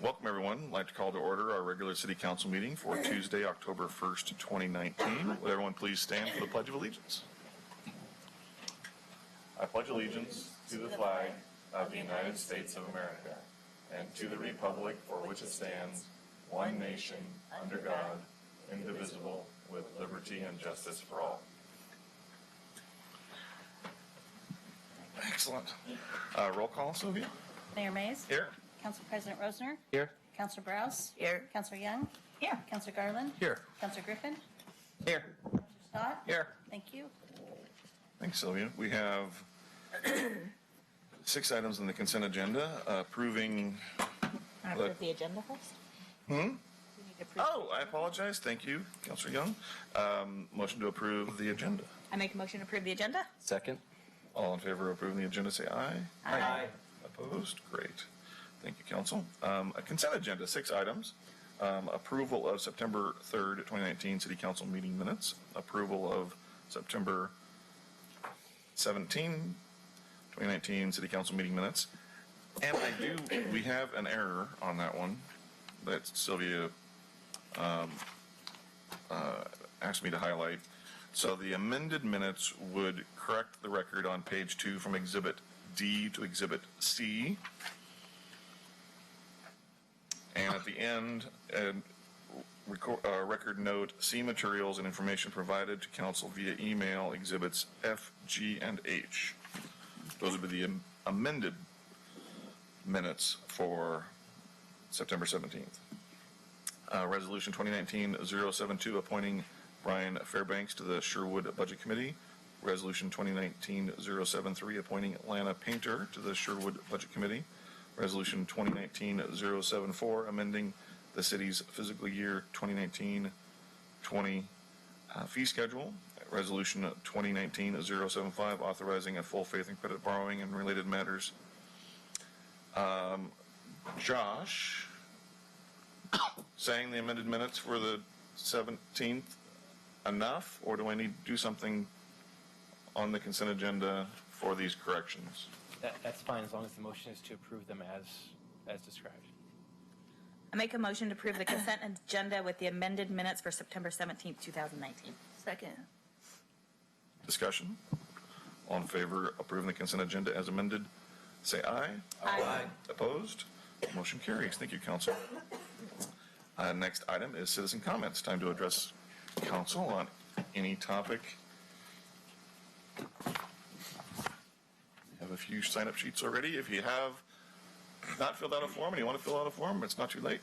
Welcome, everyone. I'd like to call to order our regular City Council meeting for Tuesday, October 1st, 2019. Would everyone please stand for the Pledge of Allegiance? I pledge allegiance to the flag of the United States of America and to the republic for which it stands, one nation, under God, indivisible, with liberty and justice for all. Excellent. Roll call, Sylvia. Mayor Mays. Here. Council President Rosner. Here. Councilor Browse. Here. Councilor Young. Here. Councilor Garland. Here. Councilor Griffin. Here. Councilor Scott. Here. Thank you. Thanks, Sylvia. We have 6 items on the consent agenda, approving... Approve the agenda first? We need to approve. Oh, I apologize. Thank you, Councilor Young. Motion to approve the agenda. I make a motion to approve the agenda. Second. All in favor of approving the agenda, say aye. Aye. Opposed? Great. Thank you, Council. A consent agenda, 6 items. Approval of September 3rd, 2019 City Council meeting minutes. Approval of September 17, 2019 City Council meeting minutes. And we have an error on that one that Sylvia asked me to highlight. So the amended minutes would correct the record on page 2 from Exhibit D to Exhibit C. And at the end, record note, see materials and information provided to council via email, Exhibits F, G, and H. Those would be the amended minutes for September 17th. Resolution 2019-072, appointing Brian Fairbanks to the Sherwood Budget Committee. Resolution 2019-073, appointing Lana Painter to the Sherwood Budget Committee. Resolution 2019-074, amending the city's fiscal year 2019-20 fee schedule. Resolution 2019-075, authorizing a full faith and credit borrowing and related matters. Josh, saying the amended minutes for the 17th enough, or do I need to do something on the consent agenda for these corrections? That's fine, as long as the motion is to approve them as described. I make a motion to approve the consent agenda with the amended minutes for September 17th, 2019. Second. Discussion? All in favor of approving the consent agenda as amended, say aye. Aye. Opposed? Motion carries. Thank you, Council. Next item is citizen comments. Time to address Council on any topic. We have a few sign-up sheets already. If you have not filled out a form and you want to fill out a form, it's not too late.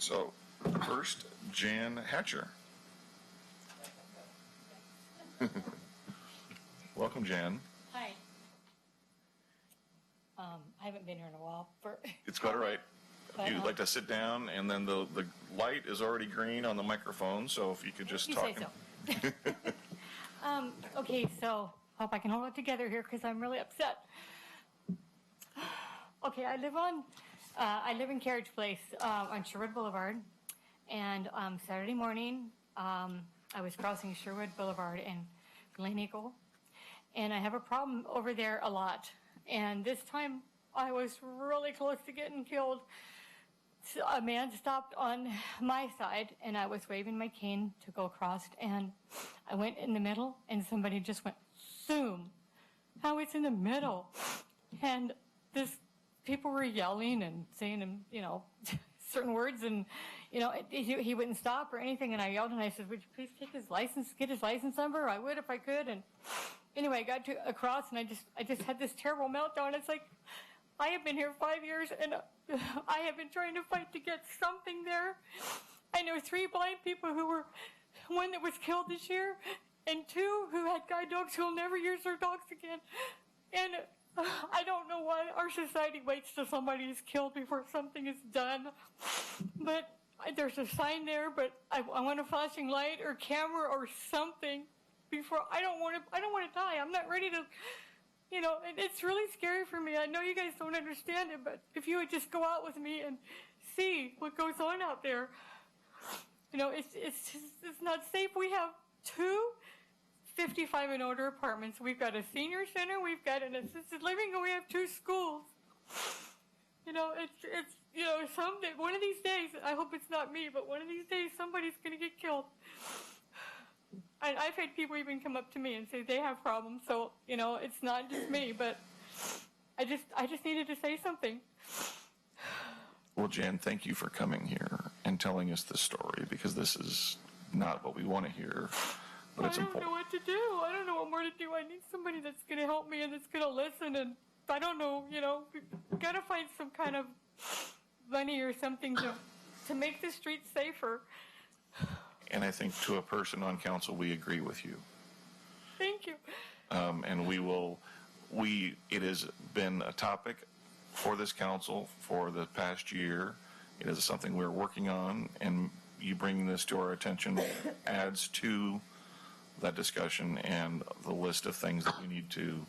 So, first, Jan Hatcher. Welcome, Jan. Hi. I haven't been here in a while. It's quite all right. But, You'd like to sit down, and then the light is already green on the microphone, so if you could just You talk. say so. Okay, so hope I can hold it together here because I'm really upset. Okay, I live in Carriage Place on Sherwood Boulevard, and Saturday morning I was crossing Sherwood Boulevard in Glen Eagle, and I have a problem over there a lot. And this time I was really close to getting killed. So a man stopped on my side, and I was waving my cane to go across, and I went in the middle, and somebody just went, zoom. How it's in the middle. And people were yelling and saying, certain words, and, he wouldn't stop or anything, and I yelled, and I said, would you please get his license number? I would if I could, and anyway, I got across, and I just had this terrible meltdown. It's like, I have been here 5 years, and I have been trying to fight to get something there. I know 3 blind people who were, one that was killed this year, and 2 who had guide dogs who will never use their dogs again. And I don't know why our society waits till somebody is killed before something is done. But there's a sign there, but I want a flashing light or camera or something before. I don't want to die. I'm not ready to. It's really scary for me. I know you guys don't understand it, but if you would just go out with me and see what goes on out there, it's not safe. We have 2 55 and older apartments. We've got a senior center, we've got an assisted living, and we have 2 schools. It's someday, one of these days, I hope it's not me, but one of these days somebody's going to get killed. I've had people even come up to me and say they have problems, so, it's not just me, but I just needed to say something. Well, Jan, thank you for coming here and telling us this story, because this is not what we want to hear, but it's I don't important. know what to do. I don't know what more to do. I need somebody that's going to help me and that's going to listen, and I don't know, we got to find some kind of money or something to make the streets safer. And I think to a person on council, we agree with you. Thank you. And it has been a topic for this council for the past year. It is something we're working on, and you bringing this to our attention adds to that discussion and the list of things that we need to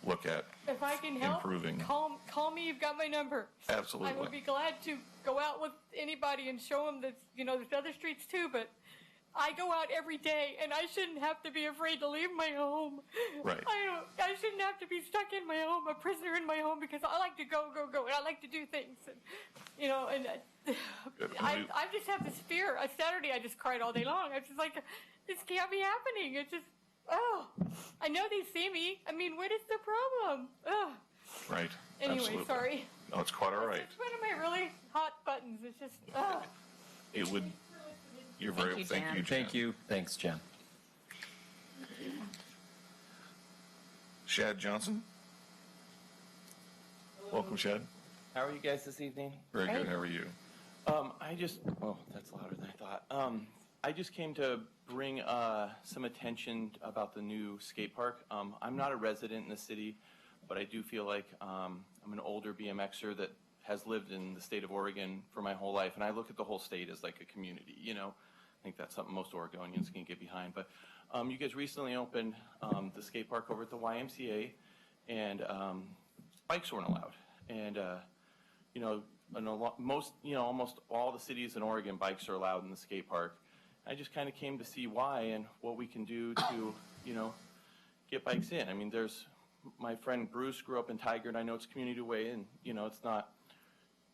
look at. If I can help, improving. Call me. You've got my number. Absolutely. I would be glad to go out with anybody and show them that, there's other streets too, but I go out every day, and I shouldn't have to be afraid to leave my home. Right. I shouldn't have to be stuck in my home, a prisoner in my home, because I like to go, and I like to do things. And, I just have this fear. Saturday, I just cried all day long. I was just like, this can't be happening. It's just, I know they see me. I mean, what is the problem? Right. Anyway, Absolutely. sorry. No, it's quite all right. It's one of my really hot buttons. It's just, It would. You're very. Thank you, Jan. Thank you. Thanks, Jen. Shad Johnson. Welcome, Shad. How are you guys this evening? Very good. How are you? That's louder than I thought. I just came to bring some attention about the new skate park. I'm not a resident in the city, but I do feel like I'm an older BMXer that has lived in the state of Oregon for my whole life, and I look at the whole state as like a community, I think that's something most Oregonians can get behind. But you guys recently opened the skate park over at the YMCA, and bikes weren't allowed. And almost all the cities in Oregon, bikes are allowed in the skate park. I just kind of came to see why and what we can do to, get bikes in. I mean, my friend Bruce grew up in Tigard. I know it's community way, and it's not.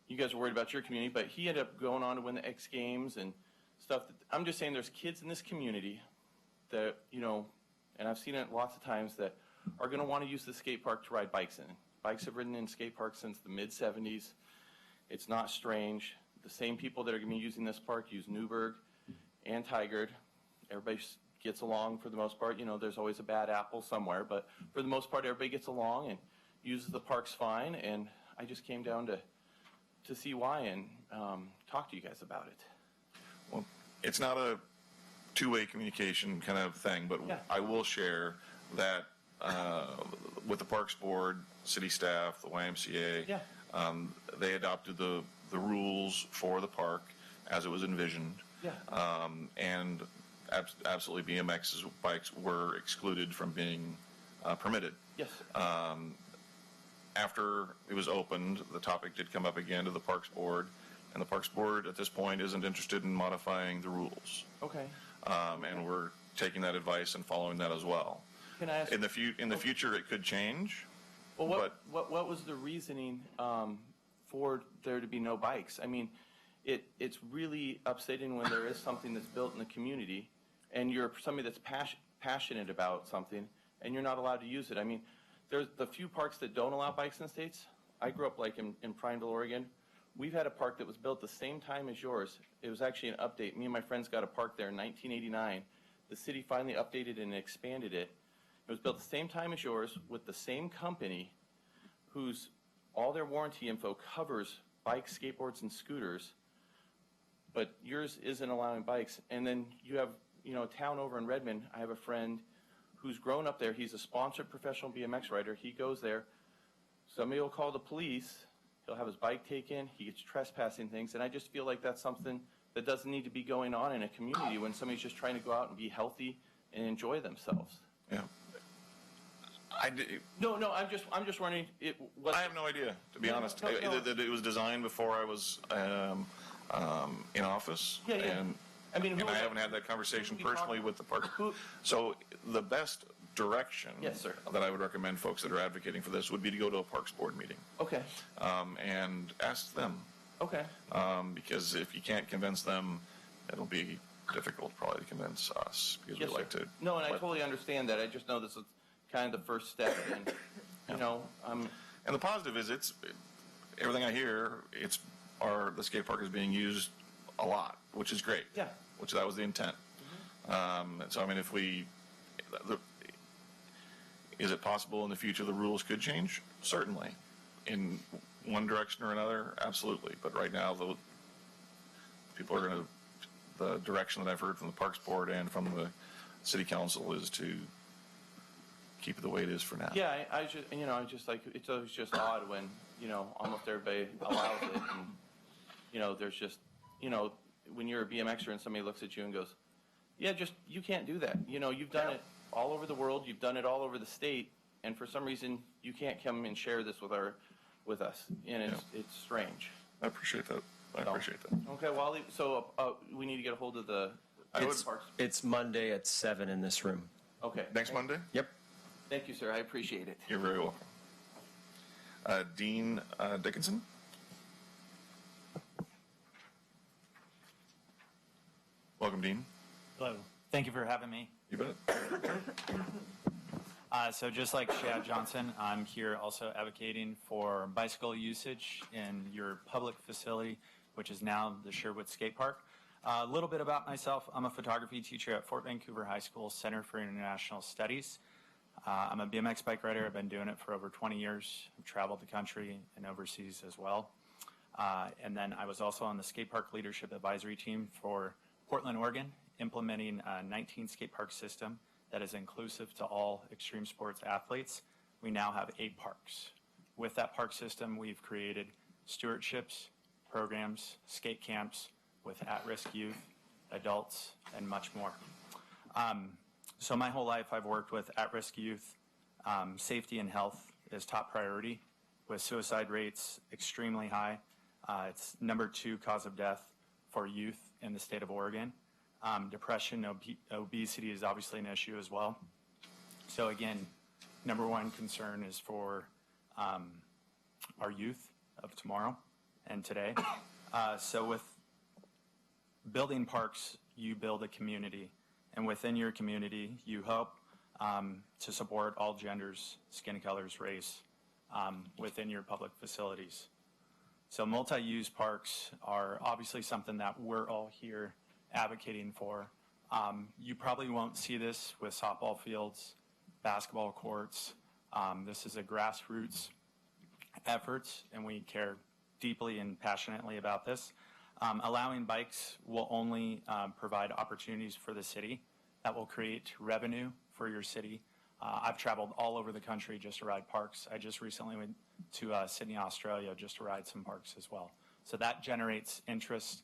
You guys are worried about your community, but he ended up going on to win the X Games and stuff. I'm just saying, there's kids in this community that and I've seen it lots of times, that are going to want to use the skate park to ride bikes in. Bikes have ridden in skate parks since the mid '70s. It's not strange. The same people that are going to be using this park use Newburgh and Tigard. Everybody gets along for the most part. There's always a bad apple somewhere, but for the most part, everybody gets along and uses the parks fine. And I just came down to see why and talk to you guys about it. Well, it's not a two-way communication kind of thing, but Yeah. I will share that with the Parks Board, city staff, the YMCA, Yeah. They adopted the rules for the park as it was envisioned. Yeah. And absolutely BMX bikes were excluded from being permitted. Yes. After it was opened, the topic did come up again to the Parks Board, and the Parks Board at this point isn't interested in modifying the rules. Okay. And we're taking that advice and following that as well. Can I ask? In the future, it could change. Well, what was the reasoning for there to be no bikes? I mean, it's really upsetting when there is something that's built in the community, and you're somebody that's passionate about something, and you're not allowed to use it. I mean, there's the few parks that don't allow bikes in the States. I grew up in Prineville, Oregon. We've had a park that was built the same time as yours. It was actually an update. Me and my friends got a park there in 1989. The city finally updated and expanded it. It was built the same time as yours with the same company whose all their warranty info covers bikes, skateboards, and scooters, but yours isn't allowing bikes. And then you have, a town over in Redmond. I have a friend who's grown up there. He's a sponsored professional BMX rider. He goes there. Somebody will call the police. He'll have his bike taken. He gets trespassing things. And I just feel like that's something that doesn't need to be going on in a community when somebody's just trying to go out and be healthy and enjoy themselves. Yeah. No, I'm just wondering. I have no idea, to be honest. No. That it was designed before I was in office. Yeah. And I mean, I haven't had that conversation personally with the park. So the best direction. Yes, sir. That I would recommend folks that are advocating for this would be to go to a Parks Board meeting, Okay, and ask them. okay. Because if you can't convince them, it'll be difficult probably to convince us, because Yes, we like sir. to. No, and I totally understand that. I just know this is kind of the first step, and, you know, And the positive is everything I hear, the skate park is being used a lot, which is great. Yeah. Which that was the intent. So I mean, is it possible in the future the rules could change? Certainly. In one direction or another, absolutely. But right now, the direction that I've heard from the Parks Board and from the City Council is to keep it the way it is for now. yeah, I just like, it's always just odd when, almost everybody allows it, and, there's just, when you're a BMXer and somebody looks at you and goes, yeah, you can't do that. You've done it all over the world, you've done it all over the state, and for some reason, you can't come and share this with us, and it's strange. I appreciate that. Okay, Wally, so we need to get a hold of the Parks. It's Monday at 7 in this room. Okay. Next Monday? Yep. Thank you, sir, I appreciate it. You're very welcome. Dean Dickinson? Welcome, Dean. Hello. Thank you for having me. You bet. So just like Chad Johnson, I'm here also advocating for bicycle usage in your public facility, which is now the Sherwood Skatepark. A little bit about myself. I'm a photography teacher at Fort Vancouver High School Center for International Studies. I'm a BMX bike rider. I've been doing it for over 20 years. I've traveled the country and overseas as well. And then I was also on the Skatepark Leadership Advisory Team for Portland, Oregon, implementing a 19 skatepark system that is inclusive to all extreme sports athletes. We now have 8 parks. With that park system, we've created stewardships, programs, skate camps with at-risk youth, adults, and much more. So my whole life I've worked with at-risk youth. Safety and health is top priority, with suicide rates extremely high. It's number 2 cause of death for youth in the state of Oregon. Depression, obesity is obviously an issue as well. So again, number 1 concern is for our youth of tomorrow and today. So with building parks, you build a community. And within your community, you hope to support all genders, skin colors, race within your public facilities. So multi-use parks are obviously something that we're all here advocating for. You probably won't see this with softball fields, basketball courts. This is a grassroots effort, and we care deeply and passionately about this. Allowing bikes will only provide opportunities for the city that will create revenue for your city. I've traveled all over the country just to ride parks. I just recently went to Sydney, Australia, just to ride some parks as well. So that generates interest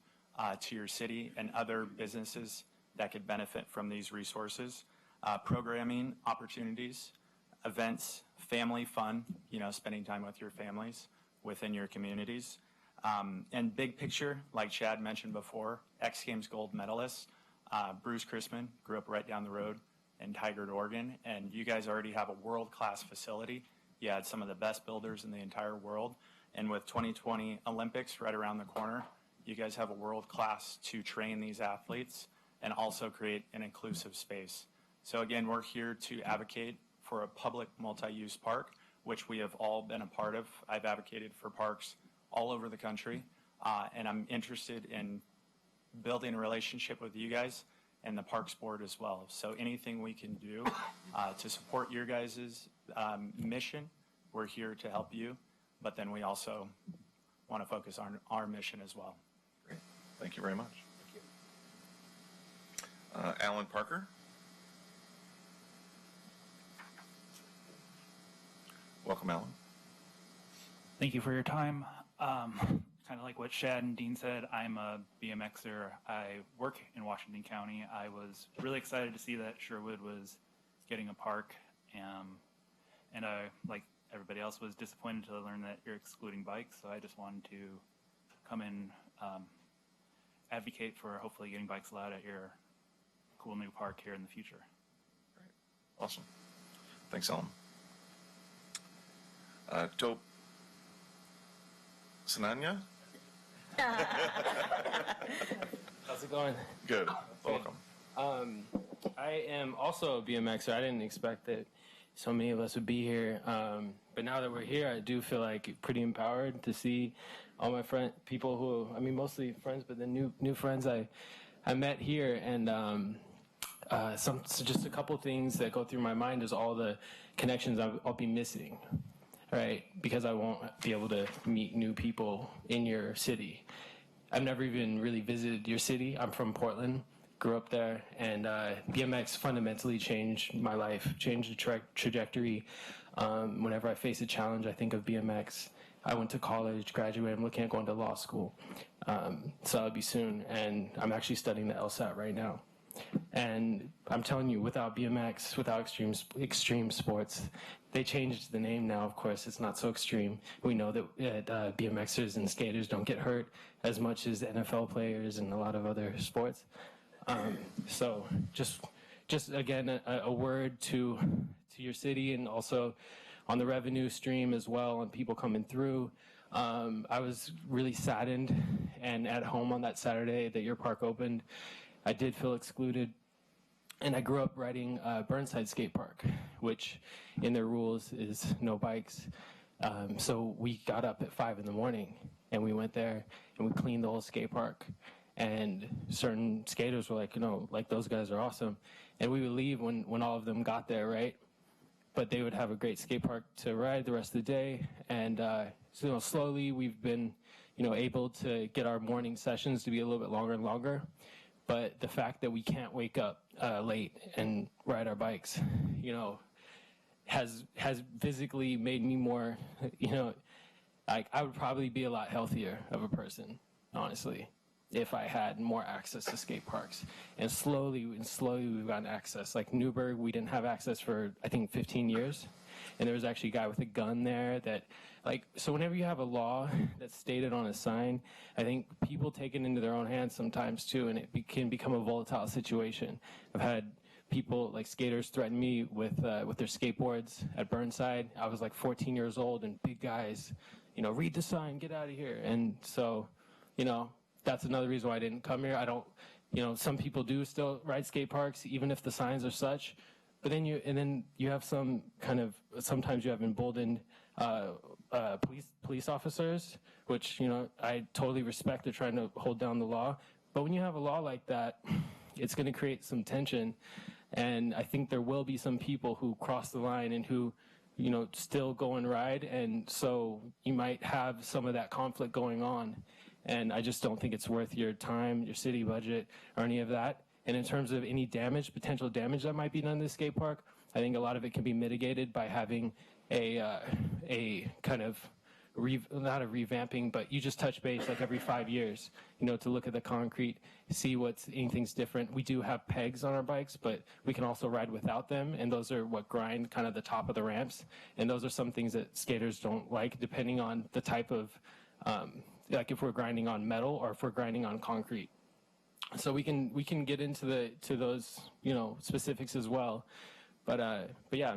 to your city and other businesses that could benefit from these resources. Programming opportunities, events, family fun, spending time with your families within your communities. And big picture, like Chad mentioned before, X Games gold medalist, Bruce Chrisman, grew up right down the road in Tigard, Oregon, and you guys already have a world-class facility. You had some of the best builders in the entire world, and with 2020 Olympics right around the corner, you guys have a world-class to train these athletes and also create an inclusive space. So again, we're here to advocate for a public multi-use park, which we have all been a part of. I've advocated for parks all over the country, and I'm interested in building a relationship with you guys and the Parks Board as well. So anything we can do to support your guys' mission, we're here to help you, but then we also want to focus on our mission as well. Great. Thank you very much. Alan Parker? Welcome, Alan. Thank you for your time. Kind of like what Shad and Dean said, I'm a BMXer. I work in Washington County. I was really excited to see that Sherwood was getting a park, and I, like everybody else, was disappointed to learn that you're excluding bikes. So I just wanted to come and advocate for hopefully getting bikes allowed at your cool new park here in the future. Great. Awesome. Thanks, Ellen. Tope Sananya? How's it going? Good. Welcome. I am also a BMXer. I didn't expect that so many of us would be here. But now that we're here, I do feel like pretty empowered to see all my people who, I mean, mostly friends, but then new friends I met here. And so just a couple things that go through my mind is all the connections I'll be missing, right? Because I won't be able to meet new people in your city. I've never even really visited your city. I'm from Portland, grew up there, and BMX fundamentally changed my life, changed the trajectory. Whenever I face a challenge, I think of BMX. I went to college, graduated, I'm looking at going to law school. So I'll be soon, and I'm actually studying the LSAT right now. And I'm telling you, without BMX, without extreme sports, they changed the name now, of course. It's not so extreme. We know that BMXers and skaters don't get hurt as much as NFL players and a lot of other sports. So just again, a word to your city, and also on the revenue stream as well, and people coming through. I was really saddened and at home on that Saturday that your park opened. I did feel excluded, and I grew up riding Burnside Skatepark, which in their rules is no bikes. So we got up at 5 in the morning, and we went there, and we cleaned the whole skate park. And certain skaters were like, like those guys are awesome. And we would leave when all of them got there, right? But they would have a great skate park to ride the rest of the day. And so slowly we've been, able to get our morning sessions to be a little bit longer and longer. But the fact that we can't wake up late and ride our bikes, has physically made me more, I would probably be a lot healthier of a person, honestly, if I had more access to skate parks. And slowly we've gotten access. Like Newburgh, we didn't have access for, I think, 15 years. And there was actually a guy with a gun there that, so whenever you have a law that's stated on a sign, I think people take it into their own hands sometimes too, and it can become a volatile situation. I've had people, like skaters, threaten me with their skateboards at Burnside. I was like 14 years old, and big guys, read the sign, get out of here. And so, that's another reason why I didn't come here. I don't, some people do still ride skate parks, even if the signs are such. But then you have some sometimes you have emboldened police officers, which, I totally respect. They're trying to hold down the law. But when you have a law like that, it's going to create some tension. And I think there will be some people who cross the line and who, still go and ride. And so you might have some of that conflict going on. And I just don't think it's worth your time, your city budget, or any of that. And in terms of any potential damage that might be done to the skate park, I think a lot of it can be mitigated by having a kind of, not a revamping, but you just touch base like every 5 years, to look at the concrete, see anything's different. We do have pegs on our bikes, but we can also ride without them, and those are what grind kind of the top of the ramps. And those are some things that skaters don't like, depending on the type of, like if we're grinding on metal or if we're grinding on concrete. So we can get into those specifics as well, but yeah,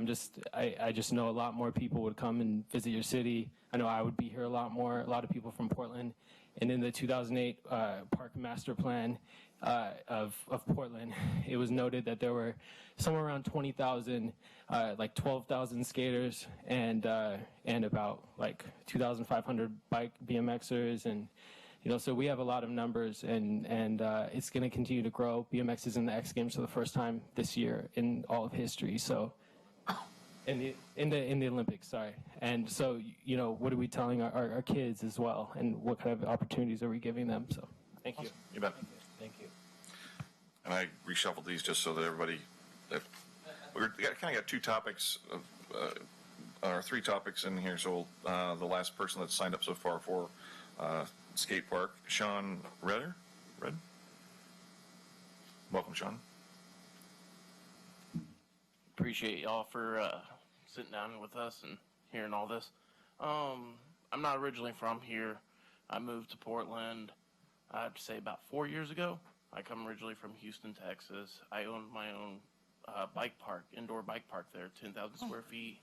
I just know a lot more people would come and visit your city. I know I would be here a lot more. A lot of people from Portland, and in the 2008 Park Master Plan of Portland, it was noted that there were somewhere around 20,000, like 12,000 skaters, and about like 2,500 bike BMXers, and so we have a lot of numbers, and it's going to continue to grow. BMX is in the X Games for the first time this year in all of history. So, in the Olympics, sorry. And so, what are we telling our kids as well, and what kind of opportunities are we giving them? So, thank you. You bet. Thank you. And I reshuffled these just so that everybody, we kind of got 2 topics, or 3 topics in here. So the last person that's signed up so far for skate park, Shawn Red? Welcome, Shawn. Appreciate y'all for sitting down with us and hearing all this. I'm not originally from here. I moved to Portland, I'd say about 4 years ago. I come originally from Houston, Texas. I owned my own bike park, indoor bike park there, 10,000 square feet.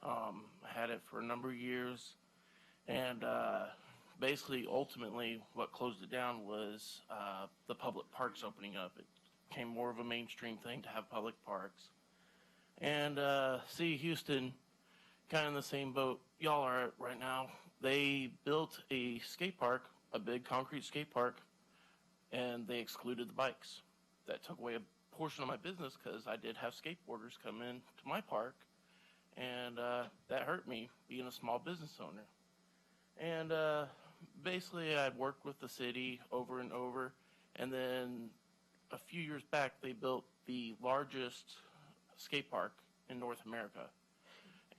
I had it for a number of years, and basically, ultimately, what closed it down was the public parks opening up. It became more of a mainstream thing to have public parks. And see, Houston, kind of in the same boat y'all are at right now. They built a skate park, a big concrete skate park, and they excluded the bikes. That took away a portion of my business because I did have skateboarders come in to my park, and that hurt me being a small business owner. And basically, I'd worked with the city over and over, and then a few years back, they built the largest skate park in North America.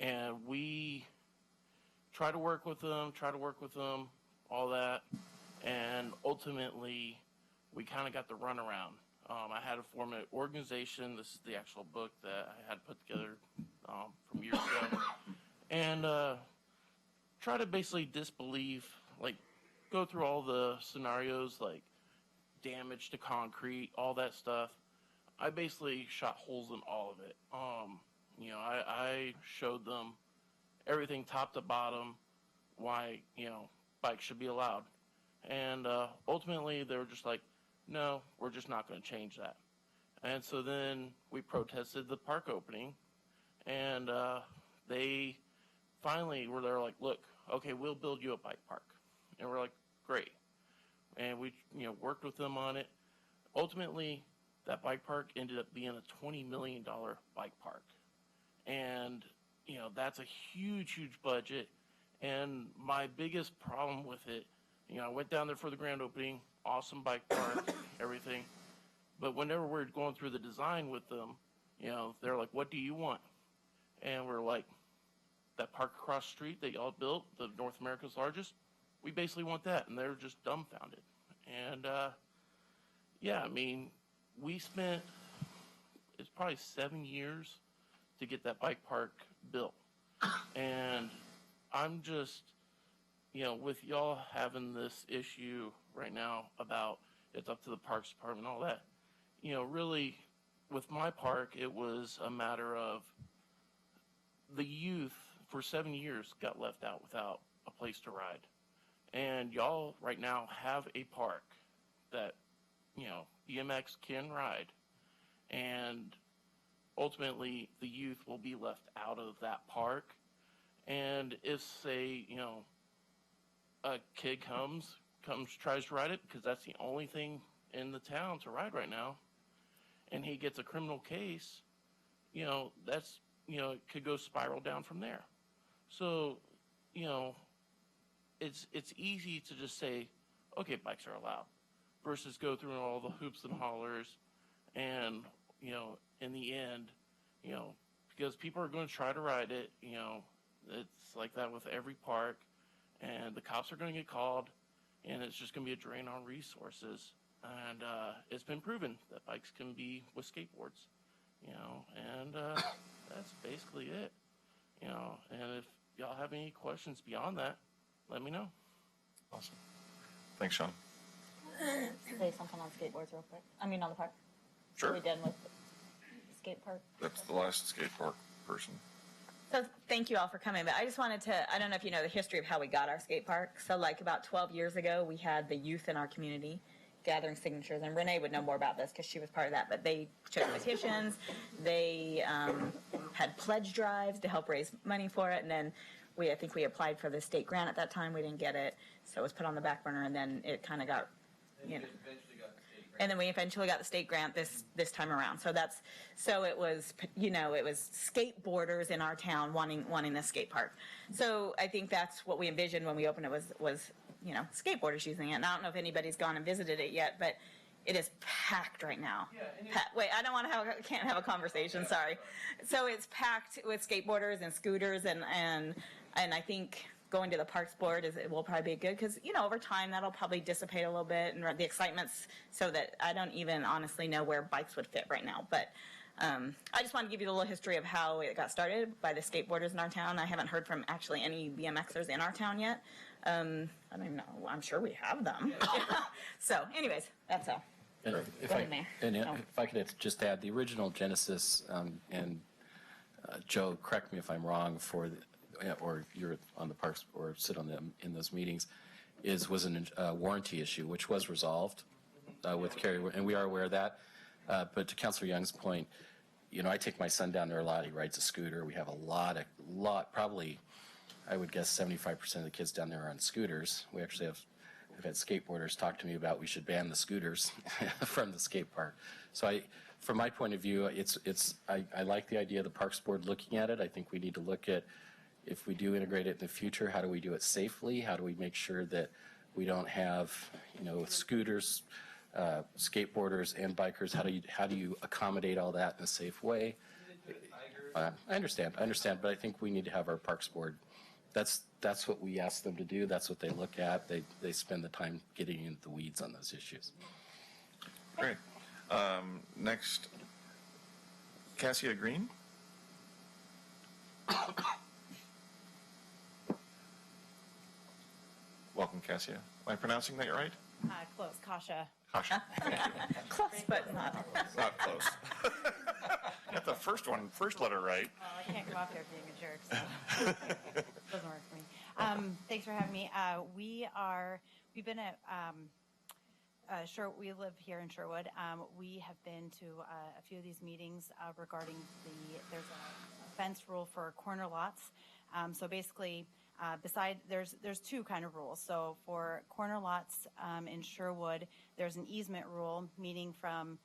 And we try to work with them, all that, and ultimately, we kind of got the runaround. I had to form an organization. This is the actual book that I had put together from years ago. And try to basically disbelieve, like, go through all the scenarios, like damage to concrete, all that stuff. I basically shot holes in all of it. You know, I showed them everything top to bottom, why, you know, bikes should be allowed. And ultimately, they were just like, no, we're just not going to change that. And so then we protested the park opening, and they finally were there like, look, okay, we'll build you a bike park. And we're like, great. And we, you know, worked with them on it. Ultimately, that bike park ended up being a $20 million bike park. And, you know, that's a huge, huge budget. And my biggest problem with it, you know, I went down there for the grand opening, awesome bike park, everything. But whenever we're going through the design with them, you know, they're like, what do you want? And we're like, that park across the street that y'all built, the North America's largest, we basically want that. And they're just dumbfounded. And, yeah, I mean, we spent, it's probably 7 years to get that bike park built. And I'm just, you know, with y'all having this issue right now about it's up to the Parks Department and all that, you know, really, with my park, it was a matter of the youth for 7 years got left out without a place to ride. And y'all right now have a park that, you know, BMX can ride. And ultimately, the youth will be left out of that park. And if, say, you know, a kid comes, tries to ride it, because that's the only thing in the town to ride right now, and he gets a criminal case, you know, that's, you know, it could go spiral down from there. So, you know, it's easy to just say, okay, bikes are allowed, versus go through all the hoops and hollers, and, you know, in the end, you know, because people are going to try to ride it, you know, it's like that with every park, and the cops are going to get called, and it's just going to be a drain on resources. And it's been proven that bikes can be with skateboards, you know, and that's basically it, you know. And if y'all have any questions beyond that, let me know. Awesome. Thanks, Shawn. Say something on skateboards real quick. I mean, on the park. Sure. Are we done with the skate park? That's the last skate park person. So thank you all for coming, but I just wanted to, I don't know if you know the history of how we got our skate park. So like about 12 years ago, we had the youth in our community gathering signatures, and Renee would know more about this because she was part of that, but they took petitions, they had pledge drives to help raise money for it, and then I think we applied for the state grant at that time, we didn't get it, so it was put on the back burner, and then it kind of got, you know. And then we eventually got the state grant this time around. So it was, you know, it was skateboarders in our town wanting this skate park. So I think that's what we envisioned when we opened it was you know, skateboarders using it. And I don't know if anybody's gone and visited it yet, but it is packed right now. Yeah, wait, I don't want to can't have a conversation. Sorry. So it's packed with skateboarders and scooters, and I think going to the parks board will probably be good because, you know, over time that'll probably dissipate a little bit, and the excitement's so that I don't even honestly know where bikes would fit right now. But I just want to give you a little history of how it got started by the skateboarders in our town. I haven't heard from actually any BMXers in our town yet. I don't even know. I'm sure we have them. So anyways, that's all. And Go ahead, Mayor. if I could just add, the original genesis, and Joe, correct me if I'm wrong, or you're on the parks or sit on them in those meetings, was a warranty issue, which was resolved with Kerry, and we are aware of that. But to Councilor Young's point, I take my son down there a lot. He rides a scooter. We have probably, I would guess 75% of the kids down there are on scooters. We've had skateboarders talk to me about we should ban the scooters from the skate park. So from my point of view, I like the idea of the Parks Board looking at it. I think we need to look at, if we do integrate it in the future, how do we do it safely? How do we make sure that we don't have, scooters, skateboarders and bikers? How do you accommodate all that in a safe way? I understand, but I think we need to have our Parks Board. That's what we ask them to do. That's what they look at. They spend the time getting into the weeds on those issues. Great. Next, Cassia Green. Welcome, Cassia. Am I pronouncing that right? Close, Kasha. Kasha. Close, but not. Not close. Got the first letter right. Well, I can't go out there being a jerk, so doesn't work for me. Thanks for having me. We've been at Sherwood. We live here in Sherwood. We have been to a few of these meetings regarding there's a fence rule for corner lots. So basically, there's two kind of rules. So for corner lots in Sherwood, there's an easement rule, meaning from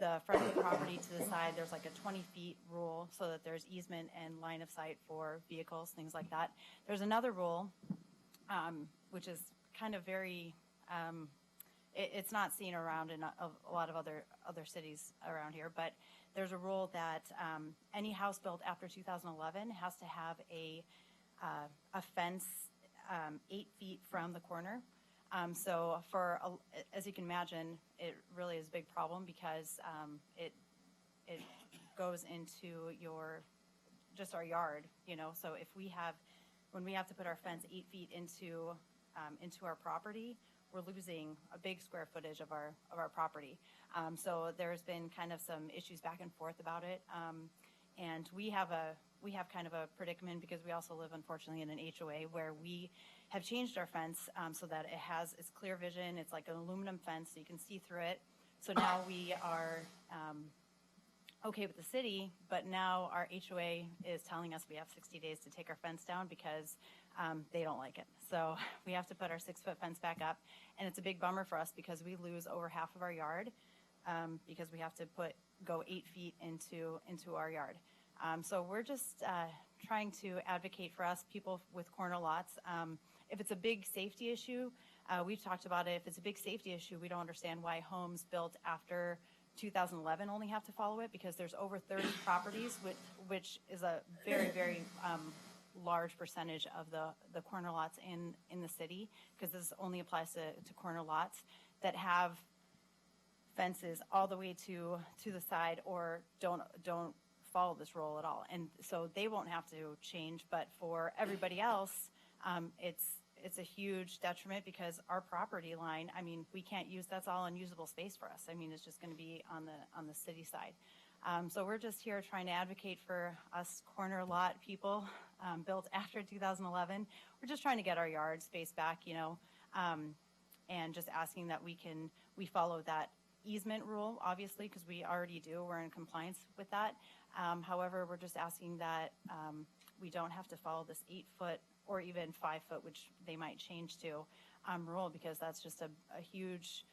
the front of the property to the side, there's like a 20 feet rule so that there's easement and line of sight for vehicles, things like that. There's another rule, which is kind of very, it's not seen around in a lot of other cities around here, but there's a rule that any house built after 2011 has to have a fence 8 feet from the corner. So as you can imagine, it really is a big problem because it goes into our yard, So when we have to put our fence 8 feet into our property, we're losing a big square footage of our property. So there's been kind of some issues back and forth about it, and we have kind of a predicament because we also live, unfortunately, in an HOA where we have changed our fence so that it's clear vision. It's like an aluminum fence, so you can see through it. So now we are okay with the city, but now our HOA is telling us we have 60 days to take our fence down because they don't like it. So we have to put our 6-foot fence back up, and it's a big bummer for us because we lose over half of our yard because we have to go 8 feet into our yard. So we're just trying to advocate for us, people with corner lots. If it's a big safety issue, we've talked about it. If it's a big safety issue, we don't understand why homes built after 2011 only have to follow it, because there's over 30 properties, which is a very, very large percentage of the corner lots in the city, because this only applies to corner lots that have fences all the way to the side or don't follow this rule at all. And so they won't have to change, but for everybody else, it's a huge detriment because our property line, we can't use, that's all unusable space for us. It's just going to be on the city side. So we're just here trying to advocate for us corner lot people built after 2011. We're just trying to get our yard space back, and just asking that we follow that easement rule, obviously, because we already do. We're in compliance with that. However, we're just asking that we don't have to follow this 8-foot or even 5-foot, which they might change to, rule, because that's just a huge,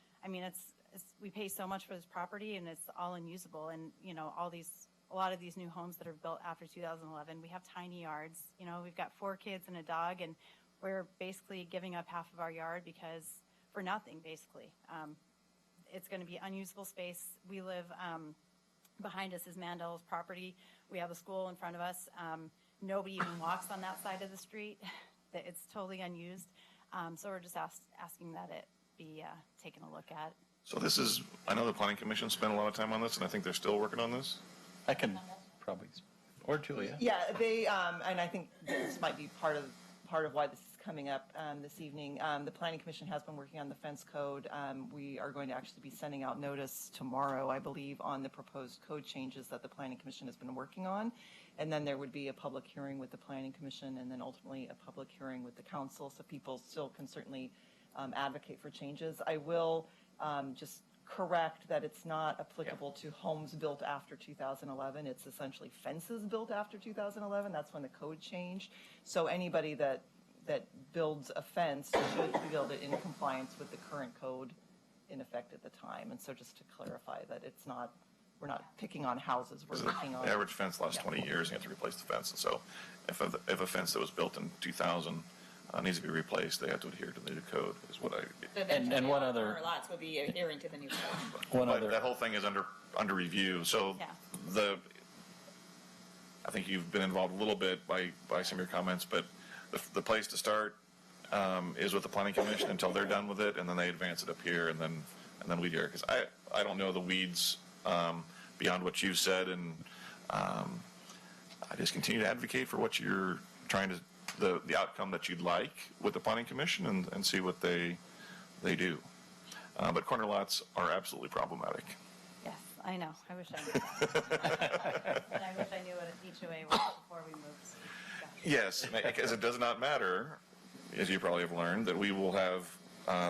we pay so much for this property and it's all unusable. And, a lot of these new homes that are built after 2011, we have tiny yards. We've got 4 kids and a dog, and we're basically giving up half of our yard for nothing, basically. It's going to be unusable space. We live, behind us is Mandel's property. We have a school in front of us. Nobody even walks on that side of the street. It's totally unused. So we're just asking that it be taken a look at. So I know the Planning Commission spent a lot of time on this, and I think they're still working on this. I can probably, or Julia. Yeah, they, and I think this might be part of why this is coming up this evening. The Planning Commission has been working on the fence code. We are going to actually be sending out notice tomorrow, I believe, on the proposed code changes that the Planning Commission has been working on. And then there would be a public hearing with the Planning Commission, and then ultimately a public hearing with the council, so people still can certainly advocate for changes. I will just correct that it's not applicable to homes built after 2011. It's essentially fences built after 2011. That's when the code changed. So anybody that builds a fence should build it in compliance with the current code in effect at the time. And so just to clarify that it's not, we're not picking on houses. We're picking on The average fence lasts 20 years, and you have to replace the fence. And so if a fence that was built in 2000 needs to be replaced, they have to adhere to the new code, is what I... Eventually, one all other- corner lots will be adhering to the new code. But that whole thing is under review. So I think you've been involved a little bit by some of your comments, but the place to start is with the Planning Commission until they're done with it, and then they advance it up here, and then we hear. Because I don't know the weeds beyond what you've said, and I just continue to advocate for what you're trying to, the outcome that you'd like with the Planning Commission, and see what they do. But corner lots are absolutely problematic. Yes, I know. I wish I knew that. And I wish I knew what an HOA was before we moved. Yes, because it does not matter, as you probably have learned, that we will have,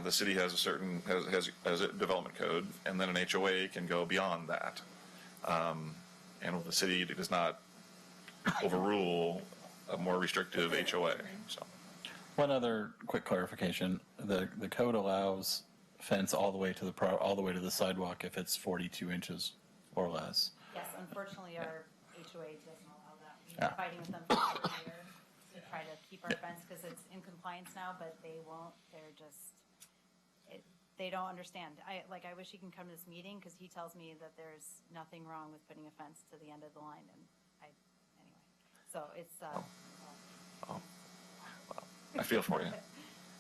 the city has a certain, has a development code, and then an HOA can go beyond that. And the city does not overrule a more restrictive HOA, so. One other quick clarification: the code allows fence all the way to the sidewalk if it's 42 inches or less. Yes, unfortunately, our HOA doesn't allow that. We've been fighting with them for over a year to try to keep our fence because it's in compliance now, but they won't. They're just, they don't understand. I wish he can come to this meeting because he tells me that there's nothing wrong with putting a fence to the end of the line, and anyway. So it's. I feel for you.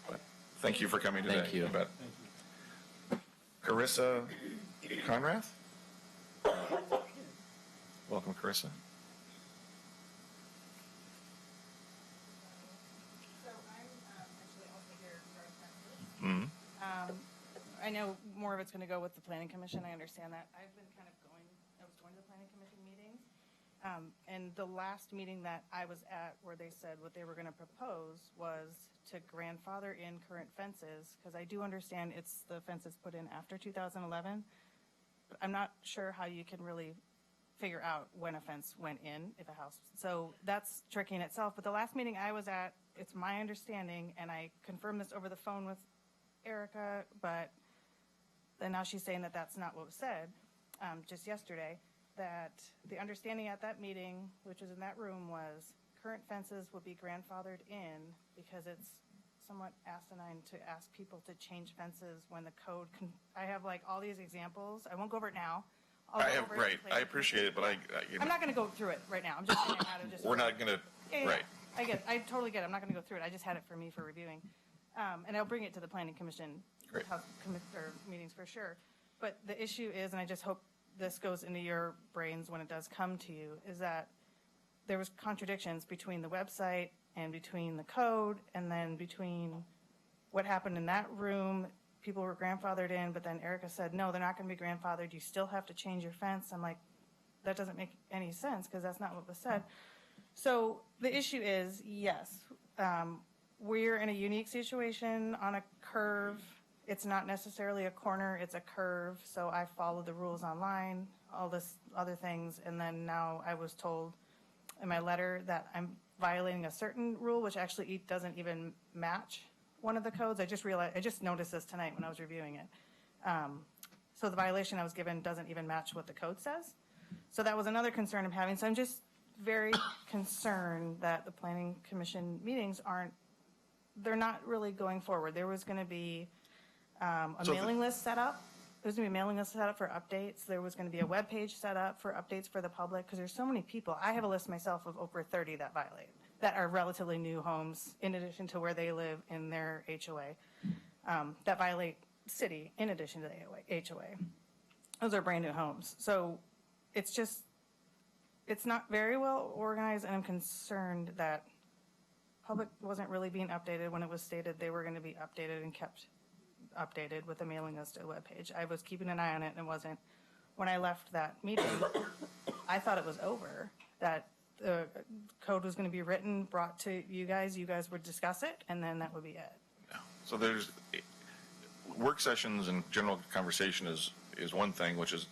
But thank you for coming today. Thank you. Bet. Carissa Conrath? Welcome, Carissa. Mm-hmm. I know more of it's going to go with the Planning Commission. I understand that. I was going to the Planning Commission meetings. And the last meeting that I was at where they said what they were going to propose was to grandfather in current fences, because I do understand it's the fences put in after 2011, but I'm not sure how you can really figure out when a fence went in, if a house. So that's tricky in itself. But the last meeting I was at, it's my understanding, and I confirmed this over the phone with Erica, but then now she's saying that that's not what was said just yesterday, that the understanding at that meeting, which was in that room, was current fences would be grandfathered in because it's somewhat asinine to ask people to change fences when the code can. I have like all these examples. I won't go over it now. Right. I appreciate it, but I'm not going to go through it right now. I'm just saying how to just. We're not going to. Yeah, right. I get it. I totally get it. I'm not going to go through it. I just had it for me for reviewing. And I'll bring it to the Planning Commission meetings for sure. But the issue is, and I just hope this goes into your brains when it does come to you, is that there was contradictions between the website and between the code, and then between what happened in that room. People were grandfathered in, but then Erica said, no, they're not going to be grandfathered. You still have to change your fence. I'm like, that doesn't make any sense because that's not what was said. So the issue is, yes, we're in a unique situation on a curve. It's not necessarily a corner, it's a curve. So I followed the rules online, all this other things. And then now I was told in my letter that I'm violating a certain rule, which actually doesn't even match one of the codes. I just noticed this tonight when I was reviewing it. So the violation I was given doesn't even match what the code says. So that was another concern I'm having. So I'm just very concerned that the Planning Commission meetings they're not really going forward. There was going to be a mailing list set up. There's going to be a mailing list set up for updates. There was going to be a web page set up for updates for the public because there's so many people. I have a list myself of over 30 that violate, that are relatively new homes in addition to where they live in their HOA, that violate city in addition to the HOA. Those are brand new homes. So it's not very well organized, and I'm concerned that public wasn't really being updated when it was stated they were going to be updated and kept updated with the mailing list and webpage. I was keeping an eye on it and it wasn't. When I left that meeting, I thought it was over, that the code was going to be written, brought to you guys would discuss it, and then that would be it. So there's work sessions and general conversation is one thing, which is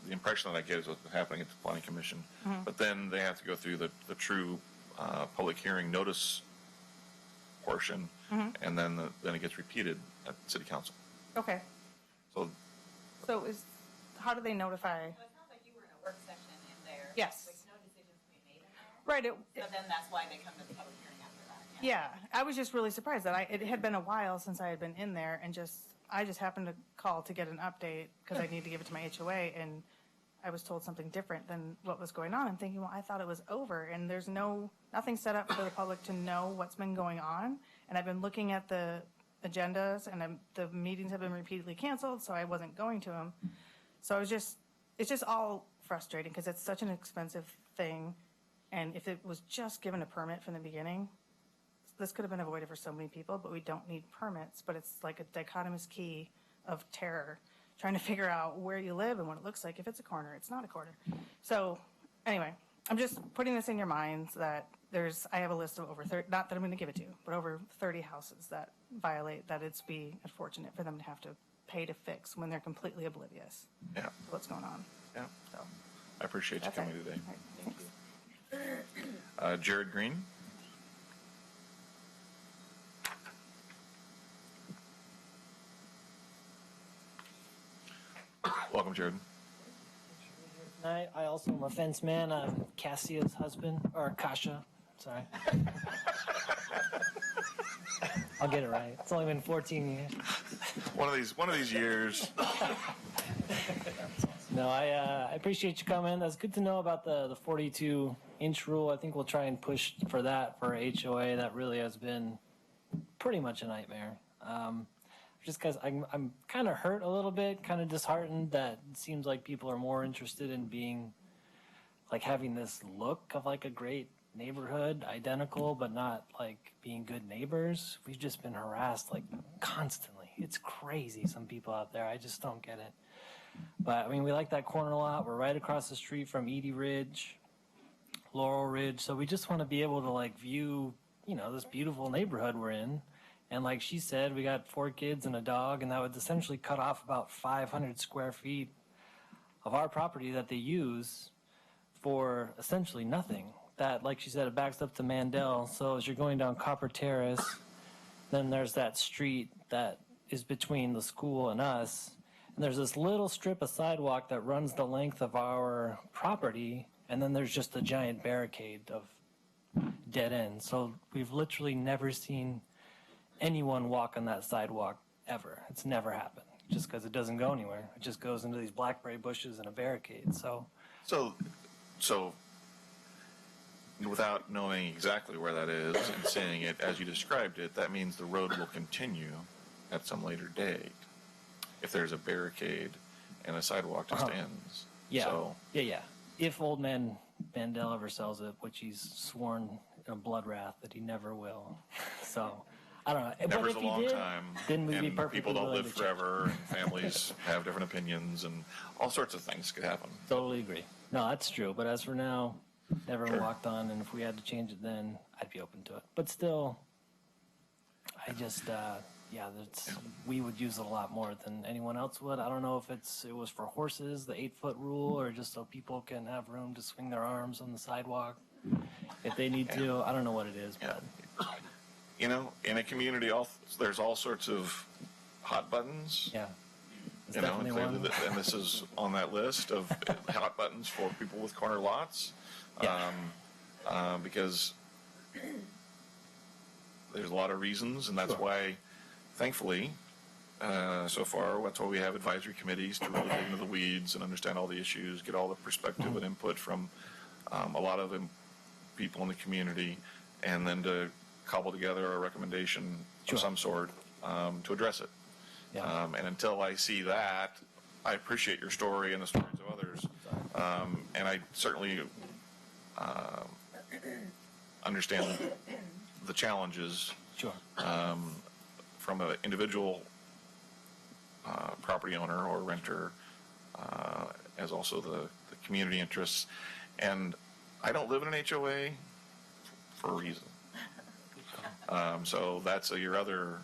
the impression that I get is what's happening at the Planning Commission. But then they have to go through the true public hearing notice portion, and then it gets repeated at City Council. Okay. So How do they notify? So it sounds like you were in a work session in there. Yes. With no decisions to be made in there. Right. So then that's why they come to the public hearing after that. Yeah, I was just really surprised that it had been a while since I had been in there, and I just happened to call to get an update because I need to give it to my HOA, and I was told something different than what was going on. I'm thinking, well, I thought it was over, and there's nothing set up for the public to know what's been going on. And I've been looking at the agendas, and the meetings have been repeatedly canceled, so I wasn't going to them. So it's just all frustrating because it's such an expensive thing, and if it was just given a permit from the beginning, this could have been avoided for so many people, but we don't need permits. But it's like a dichotomous key of terror, trying to figure out where you live and what it looks like. If it's a corner, it's not a corner. So anyway, I'm just putting this in your minds that I have a list of over 30, not that I'm going to give it to you, but over 30 houses that violate, that it's be unfortunate for them to have to pay to fix when they're completely oblivious to what's going on. Yeah. So I appreciate you that's coming it. today. All right, thank you. Jared Green. Welcome, Jared. Tonight, I also am a fence man. I'm Cassia's husband, or Kasha. Sorry. I'll get it right. It's only been 14 years. One of these years. No, I appreciate you coming. That's good to know about the 42-inch rule. I think we'll try and push for that for HOA. That really has been pretty much a nightmare. Just because I'm kind of hurt a little bit, kind of disheartened that it seems like people are more interested in being, like, having this look of like a great neighborhood, identical, but not like being good neighbors. We've just been harassed like constantly. It's crazy, some people out there. I just don't get it. But I mean, we like that corner lot. We're right across the street from Edie Ridge, Laurel Ridge. So we just want to be able to like view, this beautiful neighborhood we're in. And like she said, we got 4 kids and a dog, and that would essentially cut off about 500 square feet of our property that they use for essentially nothing. That, like she said, it backs up to Mandel. So as you're going down Copper Terrace, then there's that street that is between the school and us. And there's this little strip of sidewalk that runs the length of our property, and then there's just a giant barricade of dead ends. So we've literally never seen anyone walk on that sidewalk ever. It's never happened, just because it doesn't go anywhere. It just goes into these blackberry bushes and a barricade. So without knowing exactly where that is and seeing it as you described it, that means the road will continue at some later date if there's a barricade and a sidewalk just ends. Yeah. So, yeah. If old man Mandel ever sells it, which he's sworn in a blood wrath that he never will. So I don't know. Never's but if a long he did, time, then we'd be and perfectly people don't willing live to change. forever, and families have different opinions, and all sorts of things could happen. Totally agree. No, that's true. But as for now, never walked on, and if we had to change it then, I'd be open to it. But still, I just, we would use it a lot more than anyone else would. I don't know if it was for horses, the 8-foot rule, or just so people can have room to swing their arms on the sidewalk if they need to. I don't know what it is, but. In a community, there's all sorts of hot buttons. Yeah. Definitely one. And this is on that list of hot buttons for people with corner lots. Because there's a lot of reasons, and that's why, thankfully, so far, that's why we have advisory committees to really get into the weeds and understand all the issues, get all the perspective and input from a lot of people in the community, and then to cobble together a recommendation of some sort to address it. And until I see that, I appreciate your story and the stories of others. And I certainly understand the challenges. Sure. From an individual property owner or renter, as also the community interests. And I don't live in an HOA for a reason. So that's your other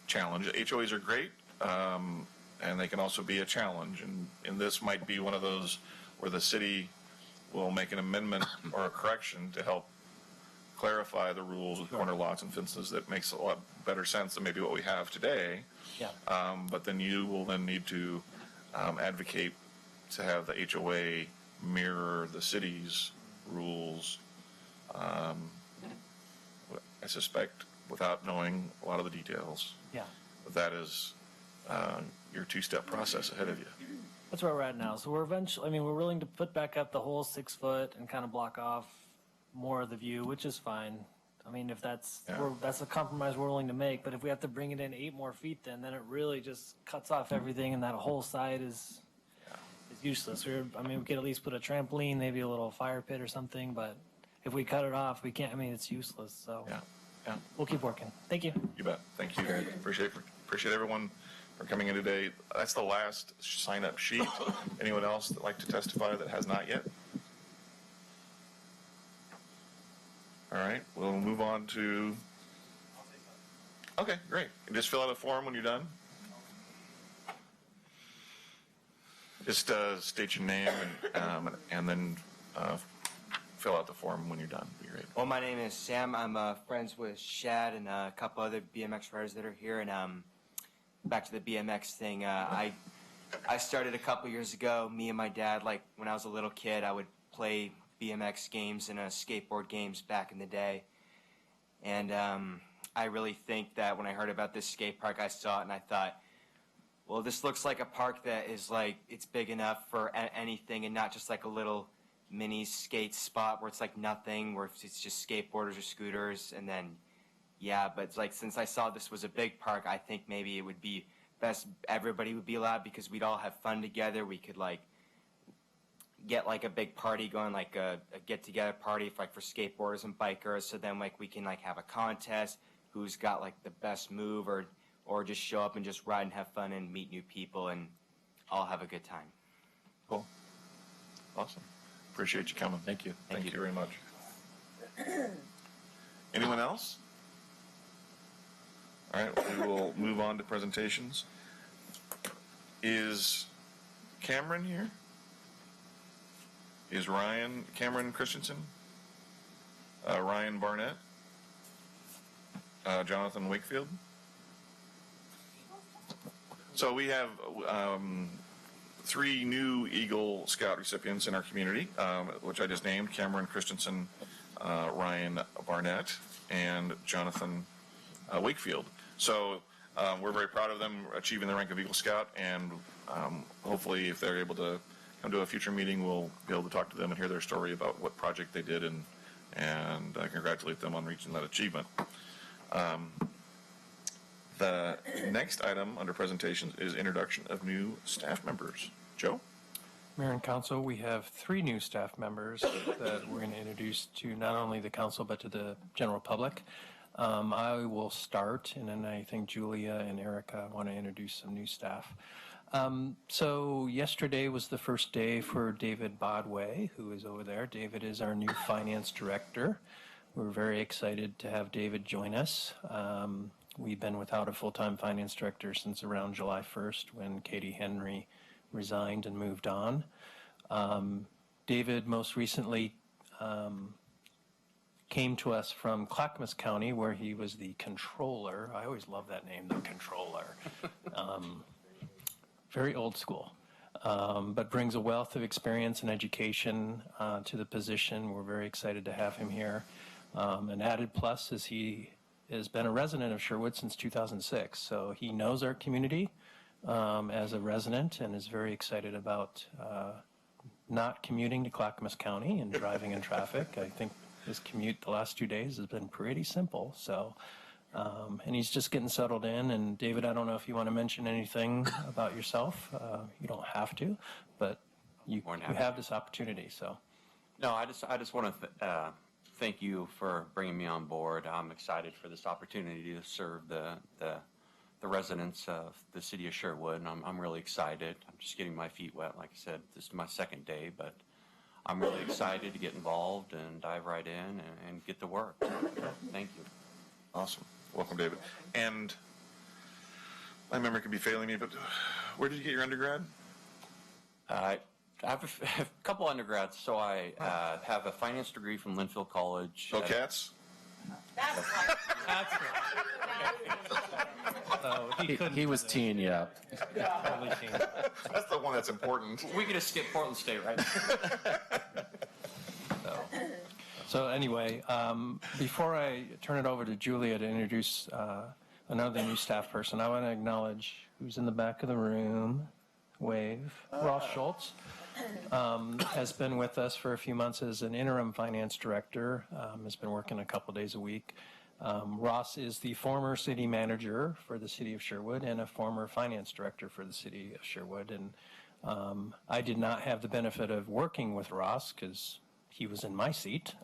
challenge. HOAs are great, and they can also be a challenge. And this might be one of those where the city will make an amendment or a correction to help clarify the rules with corner lots and fences that makes a lot better sense than maybe what we have today. Yeah. But then you will then need to advocate to have the HOA mirror the city's rules. I suspect, without knowing a lot of the details, Yeah. that is your two-step process ahead of you. That's where we're at now. So we're we're willing to put back up the whole 6 foot and kind of block off more of the view, which is fine. I mean, if that's that's a compromise we're willing to make. But if we have to bring it in 8 more feet, then it really just cuts off everything, and that whole side is useless. We could at least put a trampoline, maybe a little fire pit or something. But if we cut it off, we can't. I mean, it's useless. So we'll keep working. Thank you. You bet. Thank you. Appreciate everyone for coming in today. That's the last sign-up sheet. Anyone else that like to testify that has not yet? All right, we'll move on to. Okay, great. You just fill out a form when you're done. Just state your name and then fill out the form when you're done. Be great. Well, my name is Sam. I'm friends with Shad and a couple other BMX riders that are here. And back to the BMX thing, I started a couple years ago. Me and my dad, like when I was a little kid, I would play BMX games and skateboard games back in the day. And I really think that when I heard about this skate park, I saw it and I thought, well, this looks like a park that is like, it's big enough for anything and not just like a little mini skate spot where it's like nothing, where it's just skateboarders or scooters. And then, but it's like, since I saw this was a big park, I think maybe it would be best everybody would be allowed because we'd all have fun together. We could like get like a big party going, like a get-together party for skateboarders and bikers. So then like we can like have a contest, who's got like the best move, or just show up and just ride and have fun and meet new people and all have a good time. Cool. Awesome. Appreciate you coming. Thank you. Thank you very much. Anyone else? All right, we will move on to presentations. Is Cameron here? Is Cameron Christensen? Ryan Barnett? Jonathan Wakefield? So we have 3 new Eagle Scout recipients in our community, which I just named: Cameron Christensen, Ryan Barnett, and Jonathan Wakefield. So we're very proud of them achieving the rank of Eagle Scout, and hopefully if they're able to come to a future meeting, we'll be able to talk to them and hear their story about what project they did and congratulate them on reaching that achievement. The next item under presentations is introduction of new staff members. Joe? Mayor and Council, we have 3 new staff members that we're going to introduce to not only the Council but to the general public. I will start, and then I think Julia and Erica want to introduce some new staff. So yesterday was the first day for David Bodway, who is over there. David is our new finance director. We're very excited to have David join us. We've been without a full-time finance director since around July 1st when Katie Henry resigned and moved on. David most recently came to us from Clackamas County, where he was the controller. I always love that name, the controller. Very old school, but brings a wealth of experience and education to the position. We're very excited to have him here. An added plus is he has been a resident of Sherwood since 2006, so he knows our community as a resident and is very excited about not commuting to Clackamas County and driving in traffic. I think his commute the last 2 days has been pretty simple. So, and he's just getting settled in. And David, I don't know if you want to mention anything about yourself. You don't have to, but you have this opportunity. So, no, I just want to thank you for bringing me on board. I'm excited for this opportunity to serve the residents of the city of Sherwood, and I'm really excited. I'm just getting my feet wet. Like I said, this is my second day, but I'm really excited to get involved and dive right in and get to work. Thank you. Awesome. Welcome, David. And my memory could be failing me, but where did you get your undergrad? I have a couple undergrads. So I have a finance degree from Linfield College. Go Cats? That's He was teeing you up. That's the one that's important. We could have skipped Portland State, right? So anyway, before I turn it over to Julia to introduce another new staff person, I want to acknowledge who's in the back of the room. Wave. Ross Schulz has been with us for a few months as an interim finance director, has been working a couple days a week. Ross is the former city manager for the city of Sherwood and a former finance director for the city of Sherwood. And I did not have the benefit of working with Ross because he was in my seat.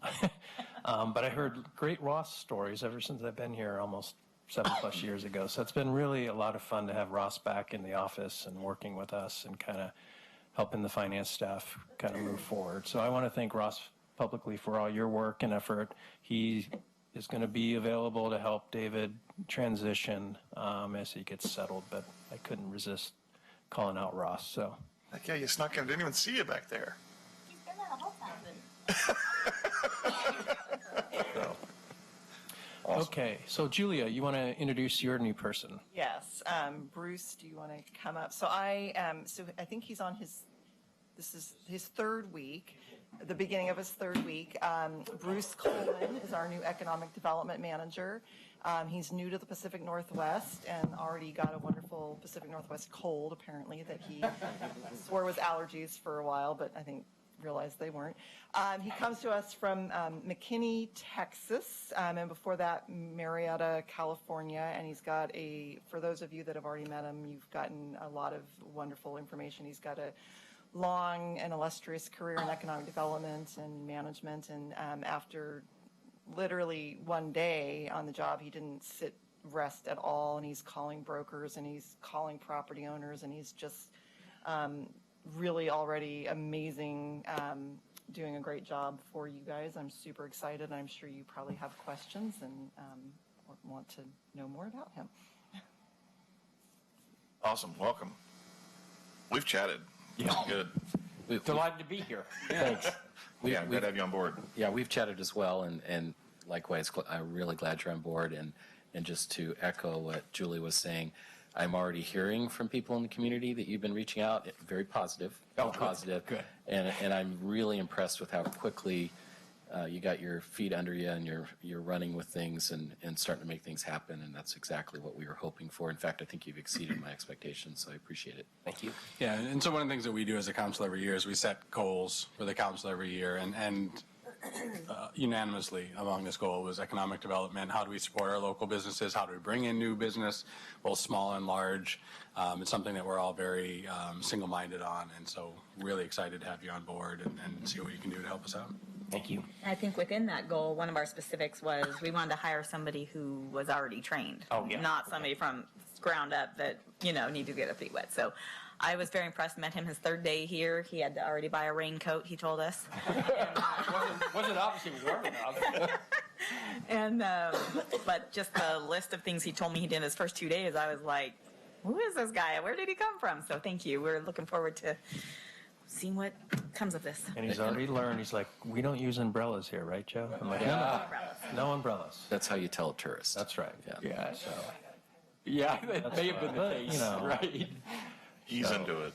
But I heard great Ross stories ever since I've been here almost 7+ years ago. So it's been really a lot of fun to have Ross back in the office and working with us and kind of helping the finance staff kind of move forward. So I want to thank Ross publicly for all your work and effort. He is going to be available to help David transition as he gets settled, but I couldn't resist calling out Ross. So. Like, yeah, you snuck in. I didn't even see you back there. He's been there the whole time. Awesome. Okay, so Julia, you want to introduce your new person? Yes. Bruce, do you want to come up? So I think he's on this is his third week, the beginning of his third week. Bruce Coleman is our new economic development manager. He's new to the Pacific Northwest and already got a wonderful Pacific Northwest cold, apparently, that he swore was allergies for a while, but I think realized they weren't. He comes to us from McKinney, Texas, and before that, Marietta, California, and he's got for those of you that have already met him, you've gotten a lot of wonderful information. He's got a long and illustrious career in economic development and management, and after literally one day on the job, he didn't rest at all, and he's calling brokers, and he's calling property owners, and he's just really already amazing, doing a great job for you guys. I'm super excited. I'm sure you probably have questions and want to know more about him. Awesome. Welcome. We've chatted. Yeah. Good. Delighted to be here. Thanks. Yeah, glad to have you on board. Yeah, we've chatted as well, and likewise, I'm really glad you're on board. And just to echo what Julie was saying, I'm already hearing from people in the community that you've been reaching out. Very positive. Positive. Good. And I'm really impressed with how quickly you got your feet under you and you're running with things and starting to make things happen. And that's exactly what we were hoping for. In fact, I think you've exceeded my expectations, so I appreciate it. Thank you. Yeah, and so one of the things that we do as a council every year is we set goals for the council every year, and unanimously among this goal was economic development. How do we support our local businesses? How do we bring in new business, both small and large? It's something that we're all very single-minded on, and so really excited to have you on board and see what you can do to help us out. Thank you. I think within that goal, one of our specifics was we wanted to hire somebody who was already trained. Oh, yeah. Not somebody from ground up that, need to get their feet wet. So I was very impressed. Met him his third day here. He had to already buy a raincoat, he told us. wasn't obviously warm enough. And but just the list of things he told me he did his first 2 days, I was like, who is this guy? Where did he come from? So thank you. We're looking forward to seeing what comes of this. And he's already learned. He's like, we don't use umbrellas here, right, Joe? I'm like, no umbrellas. That's how you tell a tourist. That's right. Yeah. So, Yeah, that may have been the but, case, right? He's into it.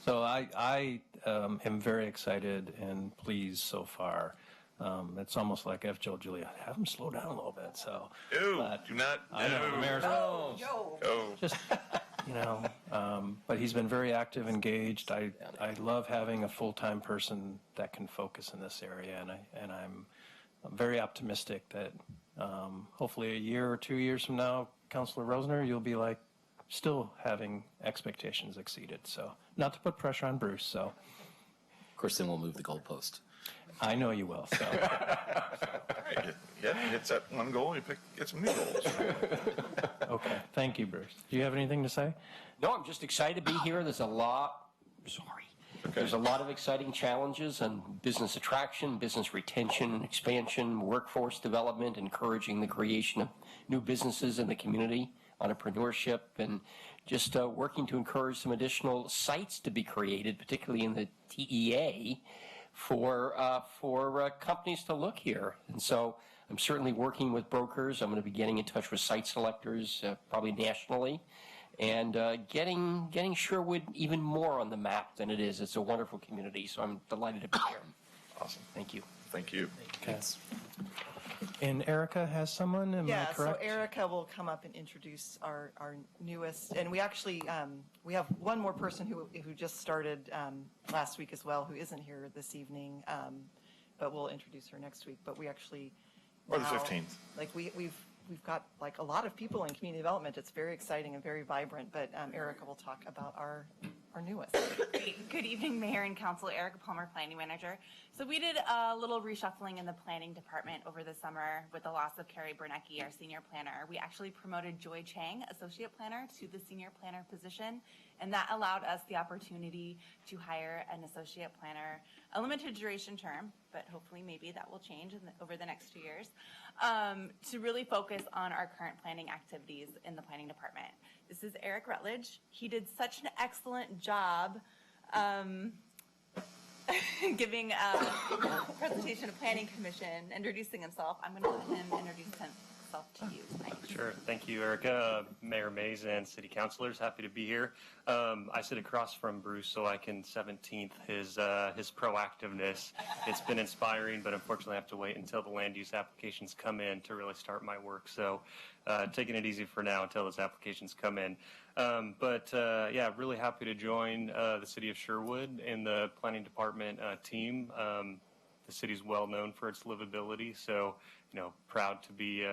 So I am very excited and pleased so far. It's almost like I've told Julia, have him slow down a little bit. So, Do not. I know the mayor's just, but he's been very active, engaged. I love having a full-time person that can focus in this area, and I'm very optimistic that hopefully a year or 2 years from now, Councilor Rosner, you'll be like still having expectations exceeded. So not to put pressure on Bruce. So of course, then we'll move the goalpost. I know you will, so. Yeah, hits that one goal, you get some new goals. Okay, thank you, Bruce. Do you have anything to say? No, I'm just excited to be here. There's a lot of exciting challenges on business attraction, business retention, expansion, workforce development, encouraging the creation of new businesses in the community, entrepreneurship, and just working to encourage some additional sites to be created, particularly in the TEA, for companies to look here. And so I'm certainly working with brokers. I'm going to be getting in touch with site selectors, probably nationally, and getting Sherwood even more on the map than it is. It's a wonderful community, so I'm delighted to be here. Awesome. Thank you. Thank you. Okay. And Erica has someone, am I correct? So Erica will come up and introduce our newest, and we actually, we have one more person who just started last week as well, who isn't here this evening, but we'll introduce her next week. But we actually, Or the 15th. Like we've got like a lot of people in community development. It's very exciting and very vibrant, but Erica will talk about our newest. Good evening, Mayor and Council. Erica Palmer, Planning Manager. So we did a little reshuffling in the planning department over the summer with the loss of Carrie Bernecki, our senior planner. We actually promoted Joy Chang, associate planner, to the senior planner position, and that allowed us the opportunity to hire an associate planner, a limited duration term, but hopefully maybe that will change over the next 2 years, to really focus on our current planning activities in the planning department. This is Eric Rutledge. He did such an excellent job giving a presentation to Planning Commission, introducing himself. I'm going to let him introduce himself to you tonight. Sure. Thank you, Erica. Mayor Mays and city councilors, happy to be here. I sit across from Bruce, so I can 17th his proactiveness. It's been inspiring, but unfortunately I have to wait until the land use applications come in to really start my work. So taking it easy for now until those applications come in. Yeah, really happy to join the city of Sherwood in the planning department team. The city's well known for its livability, so proud to be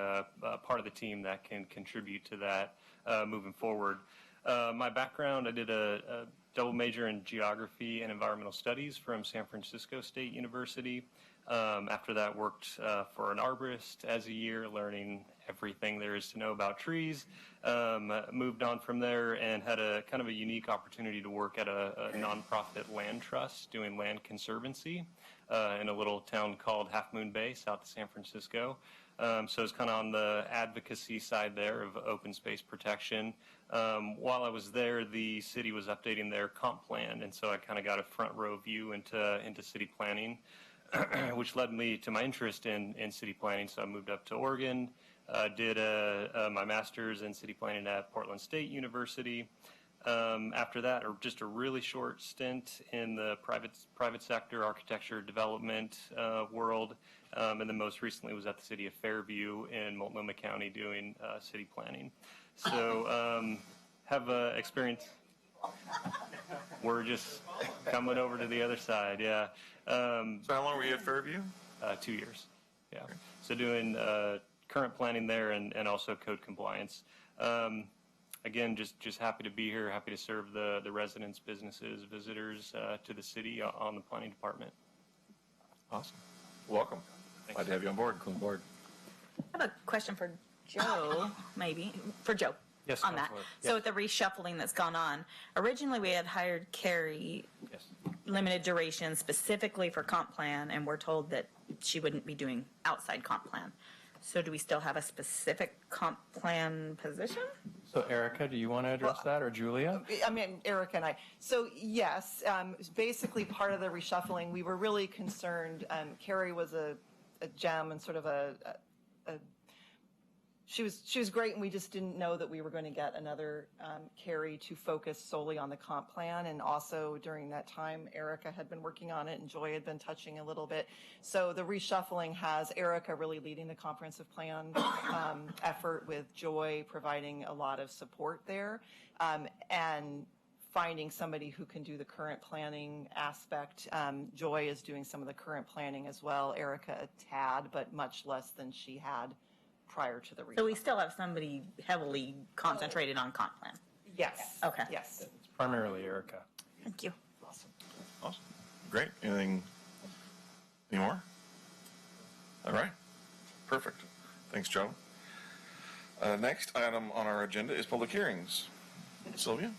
part of the team that can contribute to that moving forward. My background, I did a double major in geography and environmental studies from San Francisco State University. After that, worked for an arborist as a year, learning everything there is to know about trees. Moved on from there and had a kind of a unique opportunity to work at a nonprofit land trust doing land conservancy in a little town called Half Moon Bay, south of San Francisco. So it's kind of on the advocacy side there of open space protection. While I was there, the city was updating their comp plan, and so I kind of got a front row view into city planning, which led me to my interest in city planning. So I moved up to Oregon, did my master's in city planning at Portland State University. After that, just a really short stint in the private sector, architecture, development world, and then most recently was at the city of Fairview in Multnomah County doing city planning. So have experience. We're just coming over to the other side, yeah. So how long were you at Fairview? 2 years, yeah. So doing current planning there and also code compliance. Again, just happy to be here, happy to serve the residents, businesses, visitors to the city on the planning department. Awesome. Welcome. Glad to have you on board. Come on board. I have a question for Joe, maybe. For Joe. Yes, on that. Councilor. So with the reshuffling that's gone on, originally we had hired Carrie, Yes. limited duration, specifically for comp plan, and we're told that she wouldn't be doing outside comp plan. So do we still have a specific comp plan position? So Erica, do you want to address that, or Julia? I mean, Erica and I. So yes, basically part of the reshuffling, we were really concerned. Carrie was a gem and sort of she was great, and we just didn't know that we were going to get another Carrie to focus solely on the comp plan. And also during that time, Erica had been working on it, and Joy had been touching a little bit. So the reshuffling has Erica really leading the comprehensive plan effort, with Joy providing a lot of support there, and finding somebody who can do the current planning aspect. Joy is doing some of the current planning as well. Erica a tad, but much less than she had prior to the reshuffling. So we still have somebody heavily concentrated on comp plan? Yes. Okay. Yes. It's primarily Erica. Thank you. Awesome. Great. Anything Any more? All right. Perfect. Thanks, Joe. Next item on our agenda is public hearings. Sylvia?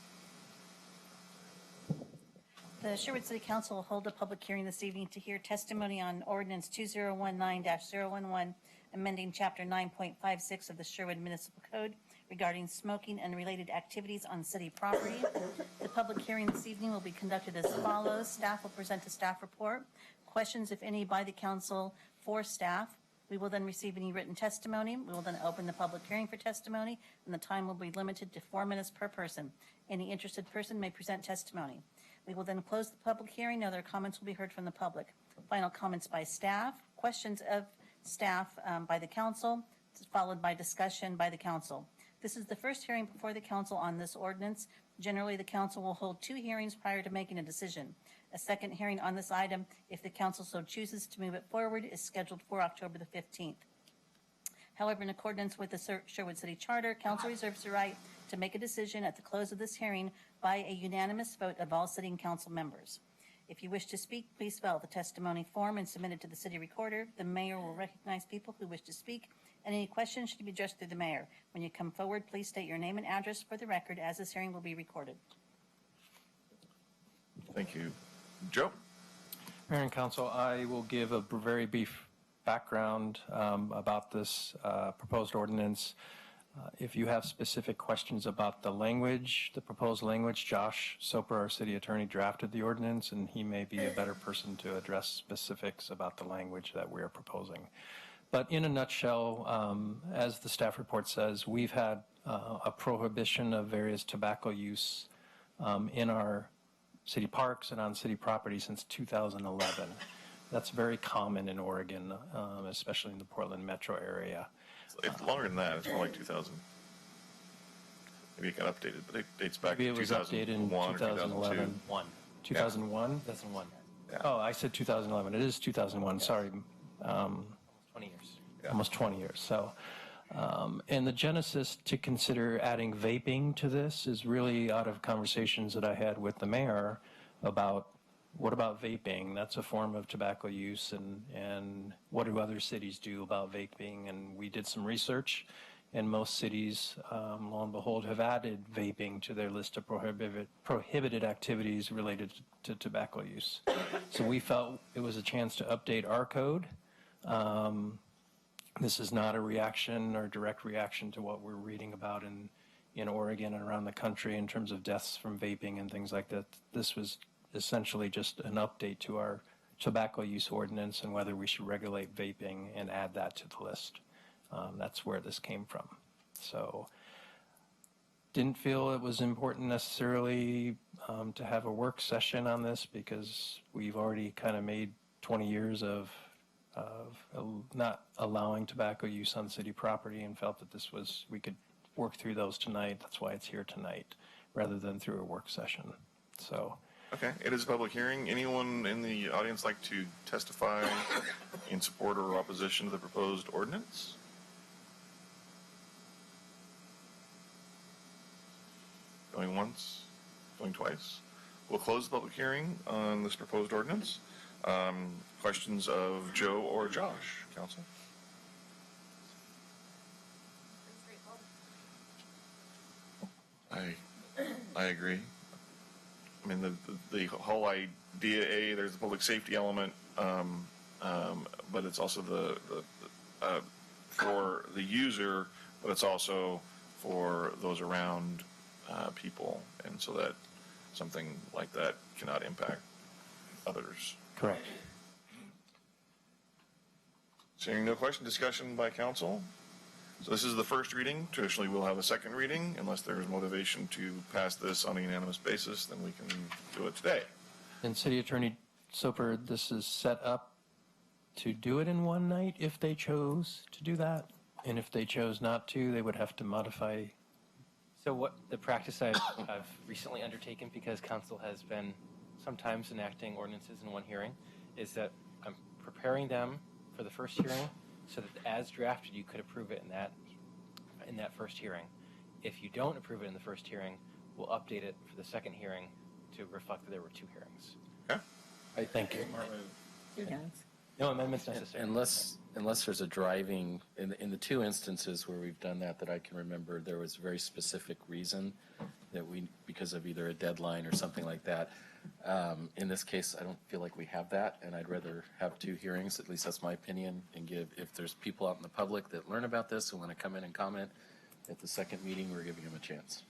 The Sherwood City Council will hold a public hearing this evening to hear testimony on Ordinance 2019-011, amending Chapter 9.56 of the Sherwood Municipal Code regarding smoking and related activities on city property. The public hearing this evening will be conducted as follows. Staff will present a staff report. Questions, if any, by the council for staff. We will then receive any written testimony. We will then open the public hearing for testimony, and the time will be limited to 4 minutes per person. Any interested person may present testimony. We will then close the public hearing. Other comments will be heard from the public. Final comments by staff, questions of staff by the council, followed by discussion by the council. This is the first hearing before the council on this ordinance. Generally, the council will hold 2 hearings prior to making a decision. A second hearing on this item, if the council so chooses to move it forward, is scheduled for October the 15th. However, in accordance with the Sherwood City Charter, council reserves the right to make a decision at the close of this hearing by a unanimous vote of all sitting council members. If you wish to speak, please fill out the testimony form and submit it to the city recorder. The mayor will recognize people who wish to speak, and any questions should be addressed through the mayor. When you come forward, please state your name and address for the record, as this hearing will be recorded. Thank you. Joe? Mayor and Council, I will give a very brief background about this proposed ordinance. If you have specific questions about the language, the proposed language, Josh Soper, our city attorney, drafted the ordinance, and he may be a better person to address specifics about the language that we are proposing. But in a nutshell, as the staff report says, we've had a prohibition of various tobacco use in our city parks and on city property since 2011. That's very common in Oregon, especially in the Portland metro area. It's longer than that. It's more like 2000. Maybe it got updated, but it dates back Maybe to it was updated in 2001 or 2011. 2001? 2001. Yeah. Oh, I said 2011. It is 2001. Yes. Sorry. 20 years. Yeah. Almost 20 years. So, and the genesis to consider adding vaping to this is really out of conversations that I had with the mayor about what about vaping? That's a form of tobacco use, and what do other cities do about vaping? And we did some research, and most cities, lo and behold, have added vaping to their list of prohibited activities related to tobacco use. So we felt it was a chance to update our code. This is not a reaction or direct reaction to what we're reading about in Oregon and around the country in terms of deaths from vaping and things like that. This was essentially just an update to our tobacco use ordinance and whether we should regulate vaping and add that to the list. That's where this came from. So didn't feel it was important necessarily to have a work session on this because we've already kind of made 20 years of not allowing tobacco use on city property and felt that this was, we could work through those tonight. That's why it's here tonight rather than through a work session. So. Okay, it is a public hearing. Anyone in the audience like to testify in support or opposition to the proposed ordinance? Going once, going twice. We'll close the public hearing on this proposed ordinance. Questions of Joe or Josh, council? I agree. I mean, the whole idea, there's the public safety element, but it's also for the user, but it's also for those around people, and so that something like that cannot impact others. Correct. Seeing no question, discussion by council. So this is the first reading. Traditionally, we'll have a second reading. Unless there is motivation to pass this on a unanimous basis, then we can do it today. And City Attorney Soper, this is set up to do it in one night if they chose to do that. And if they chose not to, they would have to modify. So what the practice I've recently undertaken, because council has been sometimes enacting ordinances in one hearing, is that I'm preparing them for the first hearing so that as drafted you could approve it in that first hearing. If you don't approve it in the first hearing, we'll update it for the second hearing to reflect that there were two hearings. Okay. I thank you. Two hearings. No amendments necessary. Unless there's a driving, in the two instances where we've done that I can remember, there was a very specific reason that because of either a deadline or something like that. In this case, I don't feel like we have that, and I'd rather have two hearings, at least that's my opinion, and if there's people out in the public that learn about this and want to come in and comment, at the second meeting, we're giving them a chance.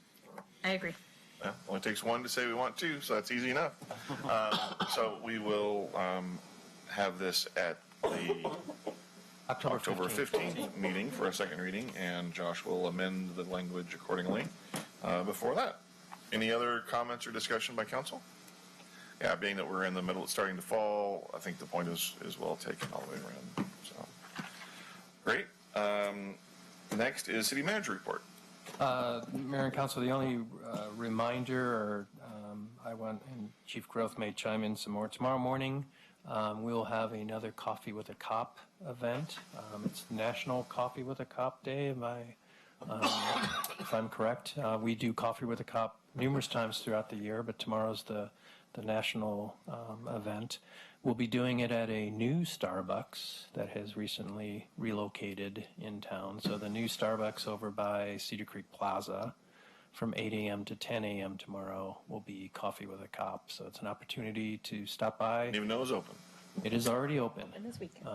I agree. Well, only takes one to say we want two, so that's easy enough. So we will have this at the October 15th meeting for a second reading, and Josh will amend the language accordingly before that. Any other comments or discussion by council? Yeah, being that we're in the middle, it's starting to fall, I think the point is well taken all the way around. So, great. Next is city manager report. Mayor and Council, the only reminder, or I want, and Chief Growth may chime in some more. Tomorrow morning, we'll have another Coffee with a Cop event. It's National Coffee with a Cop Day, if I'm correct. We do Coffee with a Cop numerous times throughout the year, but tomorrow's the national event. We'll be doing it at a new Starbucks that has recently relocated in town. So the new Starbucks over by Cedar Creek Plaza from 8 a.m. to 10 a.m. tomorrow will be Coffee with a Cop. So it's an opportunity to stop by. Didn't even know it was open. It is already open. And this weekend.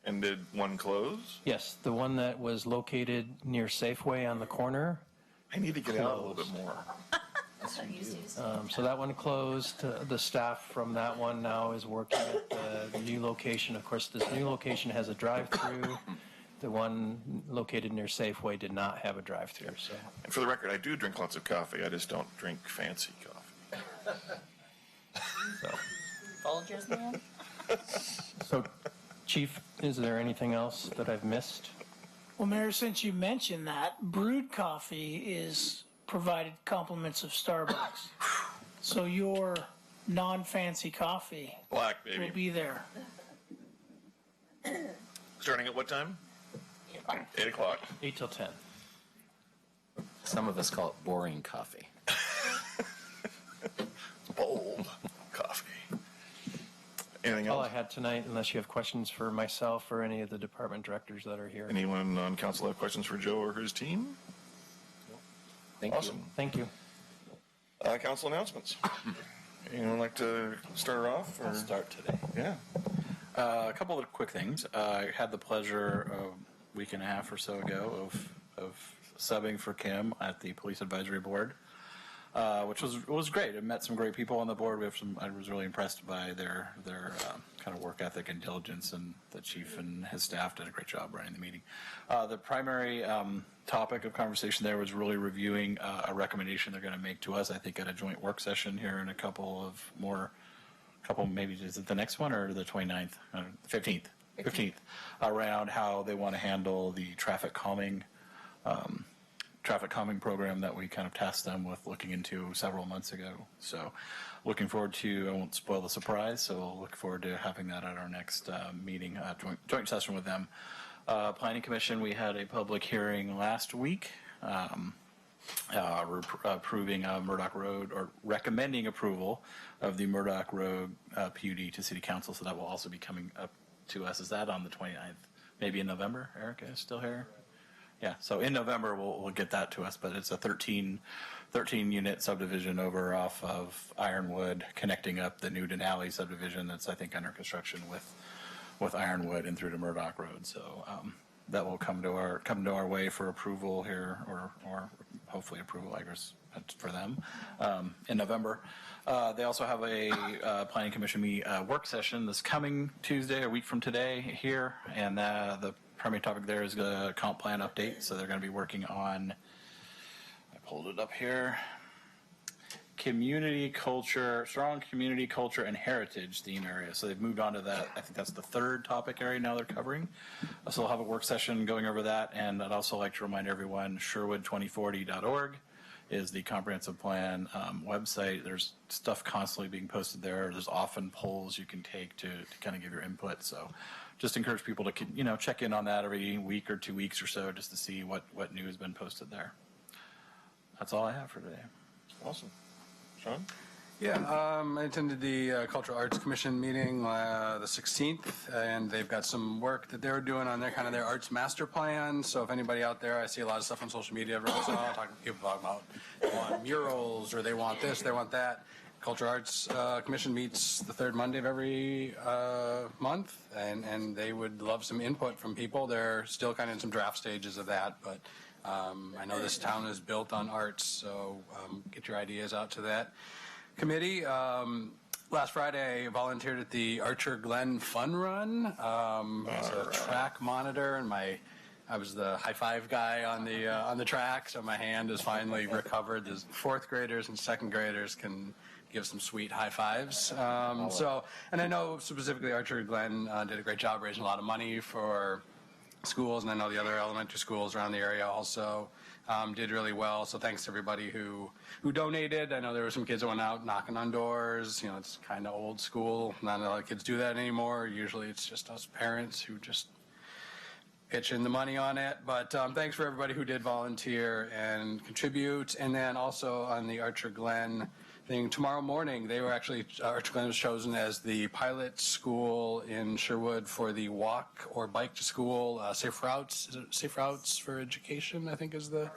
And did one close? Yes, the one that was located near Safeway on the corner. I need to get out a little bit more. So that one closed. The staff from that one now is working at the new location. Of course, this new location has a drive-through. The one located near Safeway did not have a drive-through. So. And for the record, I do drink lots of coffee. I just don't drink fancy coffee. Folgers, man. So, Chief, is there anything else that I've missed? Well, Mayor, since you mentioned that, brewed coffee is provided compliments of Starbucks. So your non-fancy coffee Black, baby. will be there. Starting at what time? 8 o'clock. 8 till 10. Some of us call it boring coffee. Bold coffee. Anything All else? I had tonight, unless you have questions for myself or any of the department directors that are here. Anyone on council have questions for Joe or his team? Awesome. Thank you. Council announcements. Anyone like to start off? Or? I'll start today. Yeah. A couple of quick things. I had the pleasure a week and a half or so ago of subbing for Kim at the Police Advisory Board, which was great. I met some great people on the board. I was really impressed by their kind of work ethic and diligence, and the chief and his staff did a great job running the meeting. The primary topic of conversation there was really reviewing a recommendation they're going to make to us, I think, at a joint work session here in a couple, maybe is it the next one or the 29th? 15th, around how they want to handle the traffic calming program that we kind of tasked them with looking into several months ago. So looking forward to, I won't spoil the surprise, so we'll look forward to having that at our next meeting, joint session with them. Planning Commission, we had a public hearing last week approving Murdoch Road, or recommending approval of the Murdoch Road PUD to City Council, so that will also be coming up to us. Is that on the 29th? Maybe in November? Erica is still here? Yeah, so in November we'll get that to us, but it's a 13 unit subdivision over off of Ironwood, connecting up the new Denali subdivision that's, I think, under construction with Ironwood and through to Murdoch Road. So that will come to our way for approval here, or hopefully approval, I guess, for them in November. They also have a Planning Commission work session this coming Tuesday, a week from today here, and the primary topic there is the comp plan update. So they're going to be working on, I pulled it up here, community culture, strong community culture and heritage theme area. So they've moved on to that. I think that's the third topic area now they're covering. So we'll have a work session going over that. And I'd also like to remind everyone, Sherwood2040.org is the comprehensive plan website. There's stuff constantly being posted there. There's often polls you can take to kind of give your input. So just encourage people to check in on that every week or 2 weeks or so, just to see what new has been posted there. That's all I have for today. Awesome. Shawn? Yeah, I attended the Cultural Arts Commission meeting the 16th, and they've got some work that they're doing on their arts master plan. So if anybody out there, I see a lot of stuff on social media every once in a while, people talking about they want murals or they want this, they want that. Cultural Arts Commission meets the third Monday of every month, and they would love some input from people. They're still kind of in some draft stages of that, but I know this town is built on arts, so get your ideas out to that committee. Last Friday, I volunteered at the Archer Glen Fun Run. As a track monitor, and I was the high five guy on the track, so my hand is finally recovered. The fourth graders and second graders can give some sweet high fives. And I know specifically Archer Glen did a great job raising a lot of money for schools, and I know the other elementary schools around the area also did really well. So thanks to everybody who donated. I know there were some kids that went out knocking on doors. It's kind of old school. Not a lot of kids do that anymore. Usually it's just us parents who just pitch in the money on it. But thanks for everybody who did volunteer and contribute. And then also on the Archer Glen thing, tomorrow morning, Archer Glen was chosen as the pilot school in Sherwood for the walk or bike to school, Safe Routes. Is it Safe Routes for Education, I think is the...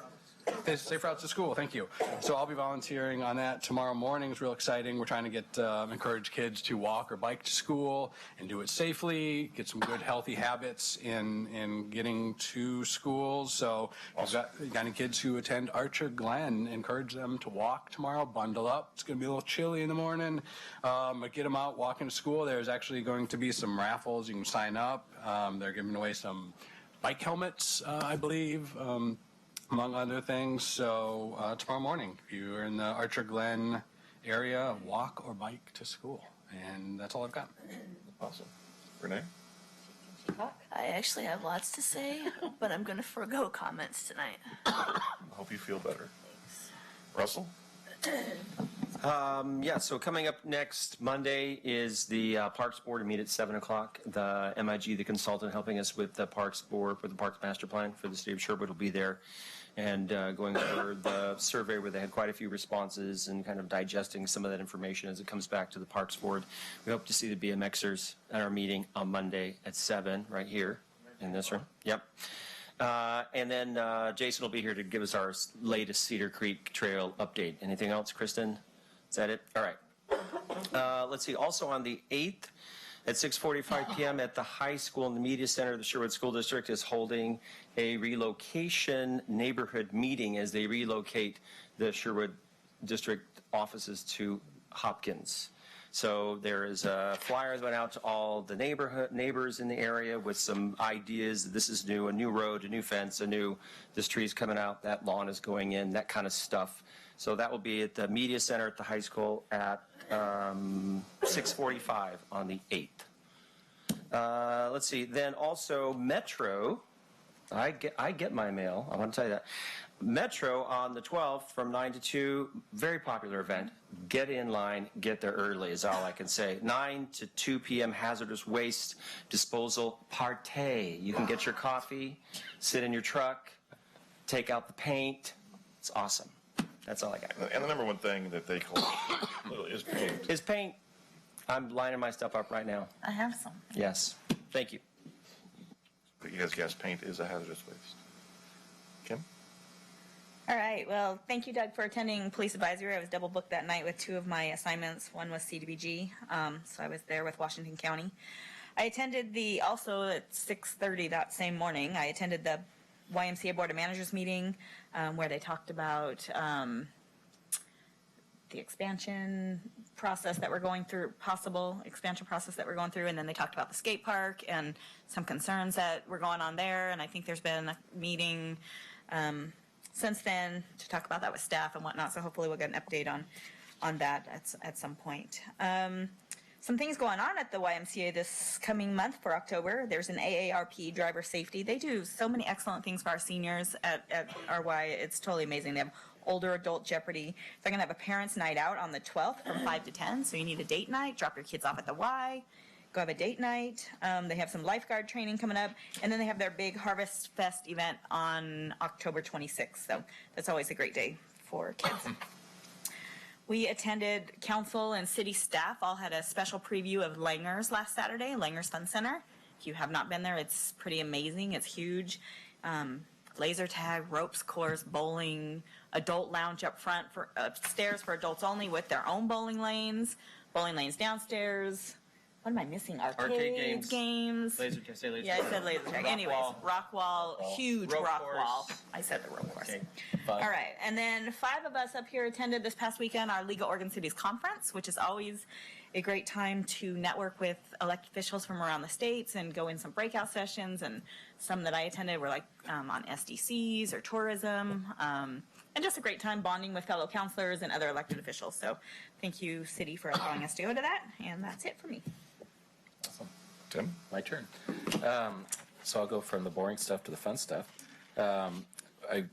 Safe Routes to School, thank you. So I'll be volunteering on that tomorrow morning. It's real exciting. We're trying to get encourage kids to walk or bike to school and do it safely, get some good healthy habits in getting to schools. So if you've got any kids who attend Archer Glen, encourage them to walk tomorrow, bundle up. It's going to be a little chilly in the morning, but get them out walking to school. There's actually going to be some raffles. You can sign up. They're giving away some bike helmets, I believe, among other things. So tomorrow morning, if you're in the Archer Glen area, walk or bike to school. And that's all I've got. Awesome. Renee? I actually have lots to say, but I'm going to forego comments tonight. I hope you feel better. Russell? So coming up next Monday is the Parks Board to meet at 7 o'clock. The MIG, the consultant helping us with the Parks Board, with the Parks Master Plan for the City of Sherwood, will be there and going over the survey where they had quite a few responses and kind of digesting some of that information as it comes back to the Parks Board. We hope to see the BMXers at our meeting on Monday at 7 right here in this room. Yep. And then Jason will be here to give us our latest Cedar Creek Trail update. Anything else, Kristen? Is that it? All right. Let's see. Also on the 8th at 6:45 p.m. at the high school in the Media Center, the Sherwood School District is holding a relocation neighborhood meeting as they relocate the Sherwood District offices to Hopkins. So there is a flyer that went out to all the neighbors in the area with some ideas. This is new, a new road, a new fence, this tree's coming out, that lawn is going in, that kind of stuff. So that will be at the Media Center at the high school at 6:45 on the 8th. Let's see. Then also Metro. I get my mail. I want to tell you that. Metro on the 12th from 9 to 2, very popular event. Get in line, get there early is all I can say. 9 to 2 p.m. hazardous waste disposal party. You can get your coffee, sit in your truck, take out the paint. It's awesome. That's all I got. And the number one thing that they collect is paint. Is paint. I'm lining my stuff up right now. I have some. Yes. Thank you. But you guys guess paint is a hazardous waste. Kim? All right. Well, thank you, Doug, for attending Police Advisory. I was double booked that night with two of my assignments. One was CDBG, so I was there with Washington County. I attended also at 6:30 that same morning, I attended the YMCA Board of Managers meeting where they talked about the expansion process that we're going through, possible expansion process that we're going through, and then they talked about the skate park and some concerns that were going on there, and I think there's been a meeting since then to talk about that with staff and whatnot, so hopefully we'll get an update on that at some point. Some things going on at the YMCA this coming month for October. There's an AARP driver safety. They do so many excellent things for our seniors at RY. It's totally amazing. They have older adult Jeopardy. They're going to have a parents' night out on the 12th from 5 to 10. So you need a date night. Drop your kids off at the Y. Go have a date night. They have some lifeguard training coming up. And then they have their big Harvest Fest event on October 26th. So that's always a great day for kids. We attended, council and city staff all had a special preview of Langer's last Saturday, Langer's Fun Center. If you have not been there, it's pretty amazing. It's huge. Laser tag, ropes course, bowling, adult lounge up front for upstairs for adults only with their own bowling lanes downstairs. What am I missing? Arcade games. Laser tag. Say laser Yeah, tag. I said laser tag. Rock Anyways, wall. rock wall, huge Rope rock course. wall. I said the rope course. Okay. All right, and then 5 of us up here attended this past weekend our League of Oregon Cities Conference, which is always a great time to network with elected officials from around the states and go in some breakout sessions. And some that I attended were like on SDCs or tourism, and just a great time bonding with fellow counselors and other elected officials. So thank you, City, for allowing us to go to that, and that's it for me. Awesome. Tim? My turn. So I'll go from the boring stuff to the fun stuff. I'm going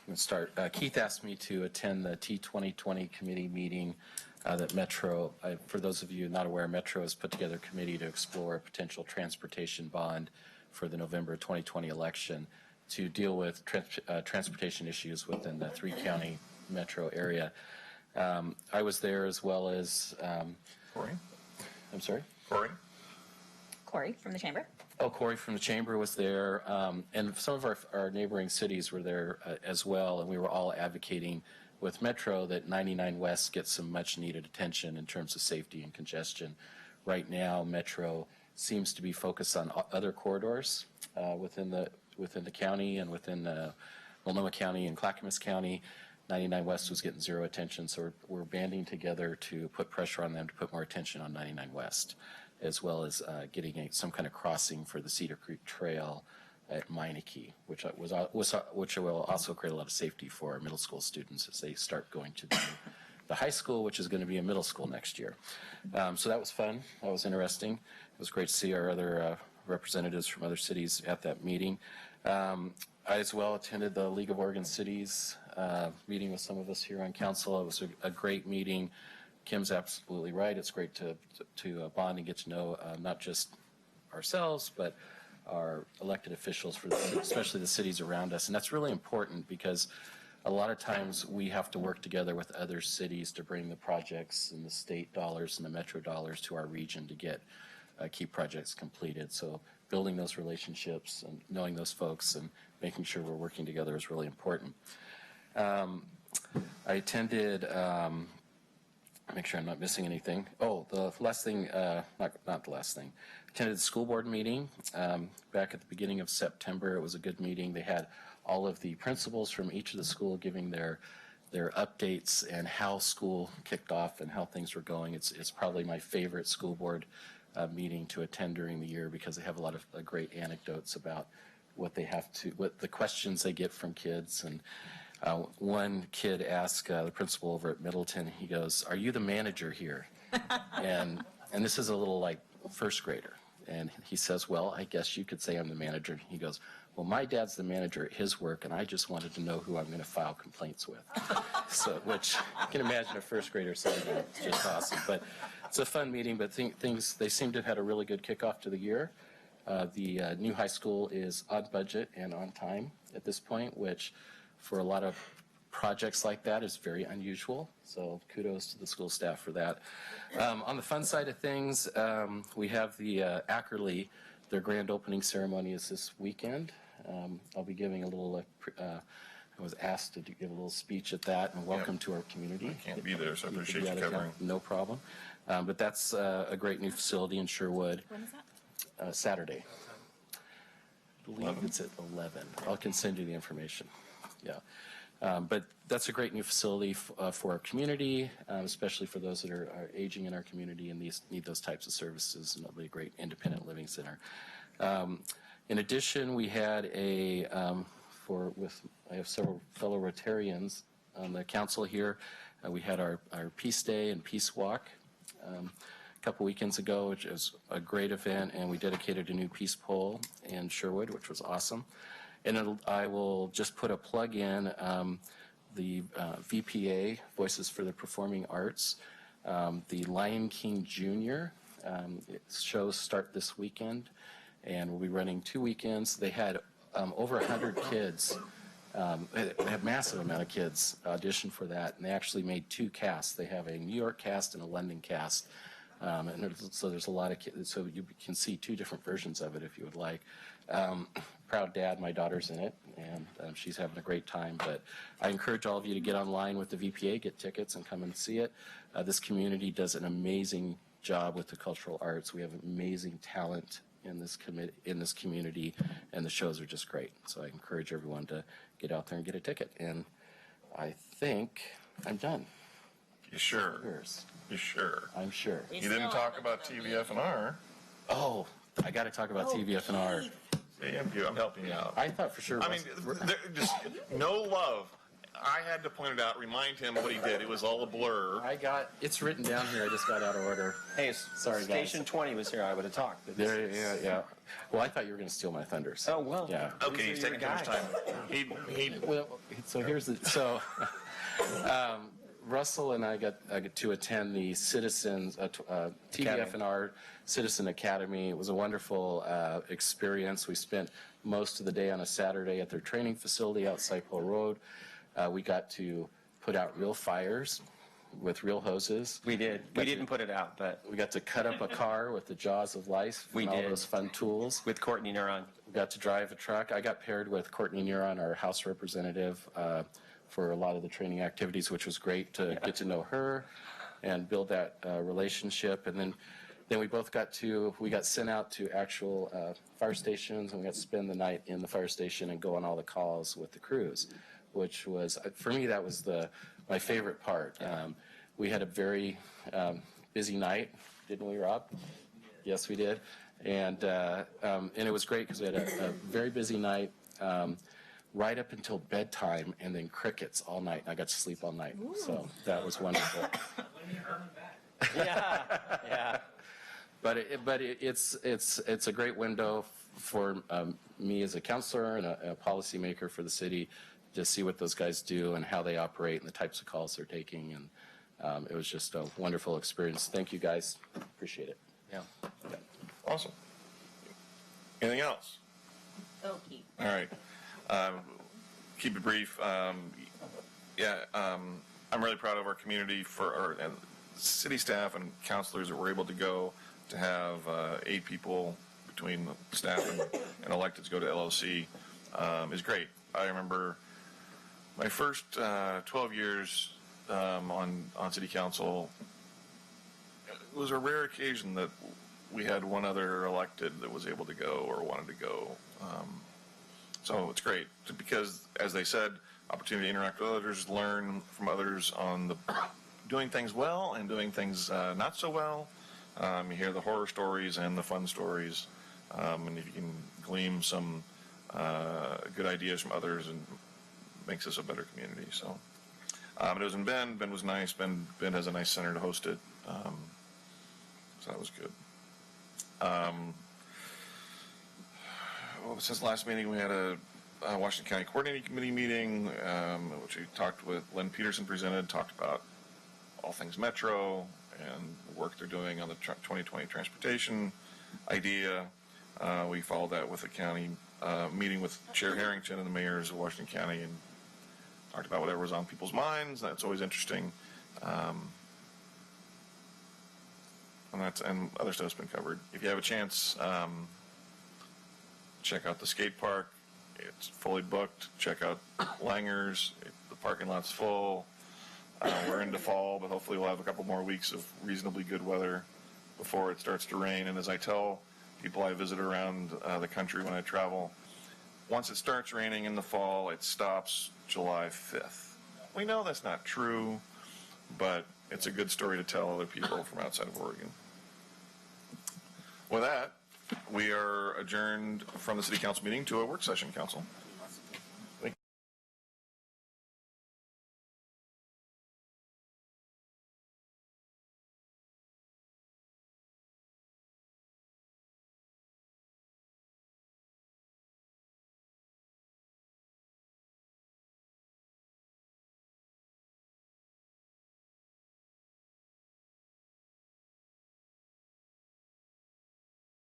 to start. Keith asked me to attend the T2020 committee meeting that Metro, for those of you not aware, Metro has put together a committee to explore a potential transportation bond for the November 2020 election to deal with transportation issues within the 3-county metro area. I was there as well as... Corey? I'm sorry? Corey from the Chamber. Oh, Corey from the Chamber was there, and some of our neighboring cities were there as well, and we were all advocating with Metro that 99 West gets some much-needed attention in terms of safety and congestion. Right now, Metro seems to be focused on other corridors within the county and within Multnomah County and Clackamas County. 99 West was getting zero attention, so we're banding together to put pressure on them to put more attention on 99 West, as well as getting some kind of crossing for the Cedar Creek Trail at Meineke, which will also create a lot of safety for our middle school students as they start going to the high school, which is going to be a middle school next year. So that was fun. That was interesting. It was great to see our other representatives from other cities at that meeting. I as well attended the League of Oregon Cities meeting with some of us here on council. It was a great meeting. Kim's absolutely right. It's great to bond and get to know not just ourselves, but our elected officials, especially the cities around us. And that's really important because a lot of times we have to work together with other cities to bring the projects and the state dollars and the metro dollars to our region to get key projects completed. So building those relationships and knowing those folks and making sure we're working together is really important. I attended... make sure I'm not missing anything. Oh, the last thing, not the last thing. Attended the school board meeting back at the beginning of September. It was a good meeting. They had all of the principals from each of the school giving their updates and how school kicked off and how things were going. It's probably my favorite school board meeting to attend during the year because they have a lot of great anecdotes about what the questions they get from kids. And one kid asked the principal over at Middleton, he goes, "Are you the manager here?" and this is a little like first grader. And he says, "Well, I guess you could say I'm the manager." He goes, "Well, my dad's the manager at his work, and I just wanted to know who I'm going to file complaints with." So, which you can imagine a first grader saying that. It's just awesome. But it's a fun meeting, but they seem to have had a really good kickoff to the year. The new high school is on budget and on time at this point, which for a lot of projects like that is very unusual. So kudos to the school staff for that. On the fun side of things, we have the Ackerley. Their grand opening ceremony is this weekend. I'll be giving a little, I was asked to give a little speech at that, and welcome to our community. I can't be there, so I appreciate you covering. No problem. But that's a great new facility in Sherwood. When is that? Saturday. I believe it's at 11. I can send you the information. Yeah. But that's a great new facility for our community, especially for those that are aging in our community and need those types of services, and it'll be a great independent living center. In addition, we had I have several fellow Rotarians on the council here. We had our Peace Day and Peace Walk a couple weekends ago, which was a great event, and we dedicated a new peace pole in Sherwood, which was awesome. And I will just put a plug in, the VPA, Voices for the Performing Arts, the Lion King Jr. Shows start this weekend, and we'll be running 2 weekends. They had over 100 kids They have a massive amount of kids audition for that, and they actually made 2 casts. They have a New York cast and a London cast. So there's a lot of kids, so you can see 2 different versions of it if you would like. Proud dad, my daughter's in it, and she's having a great time. But I encourage all of you to get online with the VPA, get tickets, and come and see it. This community does an amazing job with the cultural arts. We have amazing talent in this community, and the shows are just great. So I encourage everyone to get out there and get a ticket. And I think I'm done. You sure? Yours. You sure? I'm sure. You didn't talk about TVF&R. Oh, I got to talk about TVF&R. I'm helping you out. I thought for sure. I mean, just no love. I had to point it out, remind him what he did. It was all a blur. It's written down here. I just got out of order. Hey, sorry, guys. Station 20 was here. I would have talked. But Yeah. Well, I thought you were going to steal my thunder. So. Oh, well. Yeah. Okay, he's taking too much time. So here's the Russell and I got to attend the Citizens TVF&R Citizen Academy. It was a wonderful experience. We spent most of the day on a Saturday at their training facility out Cypole Road. We got to put out real fires with real hoses. We did. We didn't put it out, but we got to cut up a car with the jaws of life. We and did. All those fun tools. With Courtney Neuron. We got to drive a truck. I got paired with Courtney Neuron, our House representative, for a lot of the training activities, which was great to get to know her and build that relationship. And then we both got sent out to actual fire stations, and we got to spend the night in the fire station and go on all the calls with the crews, which was, for me, that was my favorite part. We had a very busy night, didn't we, Rob? Yes, we did. And it was great because we had a very busy night. Right up until bedtime, and then crickets all night. I got to sleep all night, so that was wonderful. Yeah. But it's a great window for me as a counselor and a policymaker for the city to see what those guys do and how they operate and the types of calls they're taking. And it was just a wonderful experience. Thank you, guys. Appreciate it. Yeah. Awesome. Anything else? Okay. All right. Keep it brief. I'm really proud of our community and city staff and counselors that were able to go to have 8 people between the staff and electeds go to LOC is great. I remember my first 12 years on city council. It was a rare occasion that we had one other elected that was able to go or wanted to go. So it's great because, as they said, opportunity to interact with others, learn from others on doing things well and doing things not so well. You hear the horror stories and the fun stories, and if you can glean some good ideas from others, and makes us a better community. So it was in Ben. Ben was nice. Ben has a nice center to host it, so that was good. Since last meeting, we had a Washington County Coordinating Committee meeting, which we talked with Len Peterson talked about all things Metro and the work they're doing on the 2020 transportation idea. We followed that with a county meeting with Chair Harrington and the mayors of Washington County and talked about whatever was on people's minds. That's always interesting. And other stuff's been covered. If you have a chance, check out the Skatepark. It's fully booked. Check out Langer's. The parking lot's full. We're into fall, but hopefully we'll have a couple more weeks of reasonably good weather before it starts to rain. And as I tell people I visit around the country when I travel, once it starts raining in the fall, it stops July 5th. We know that's not true, but it's a good story to tell other people from outside of Oregon. With that, we are adjourned from the City Council meeting to a work session, Council.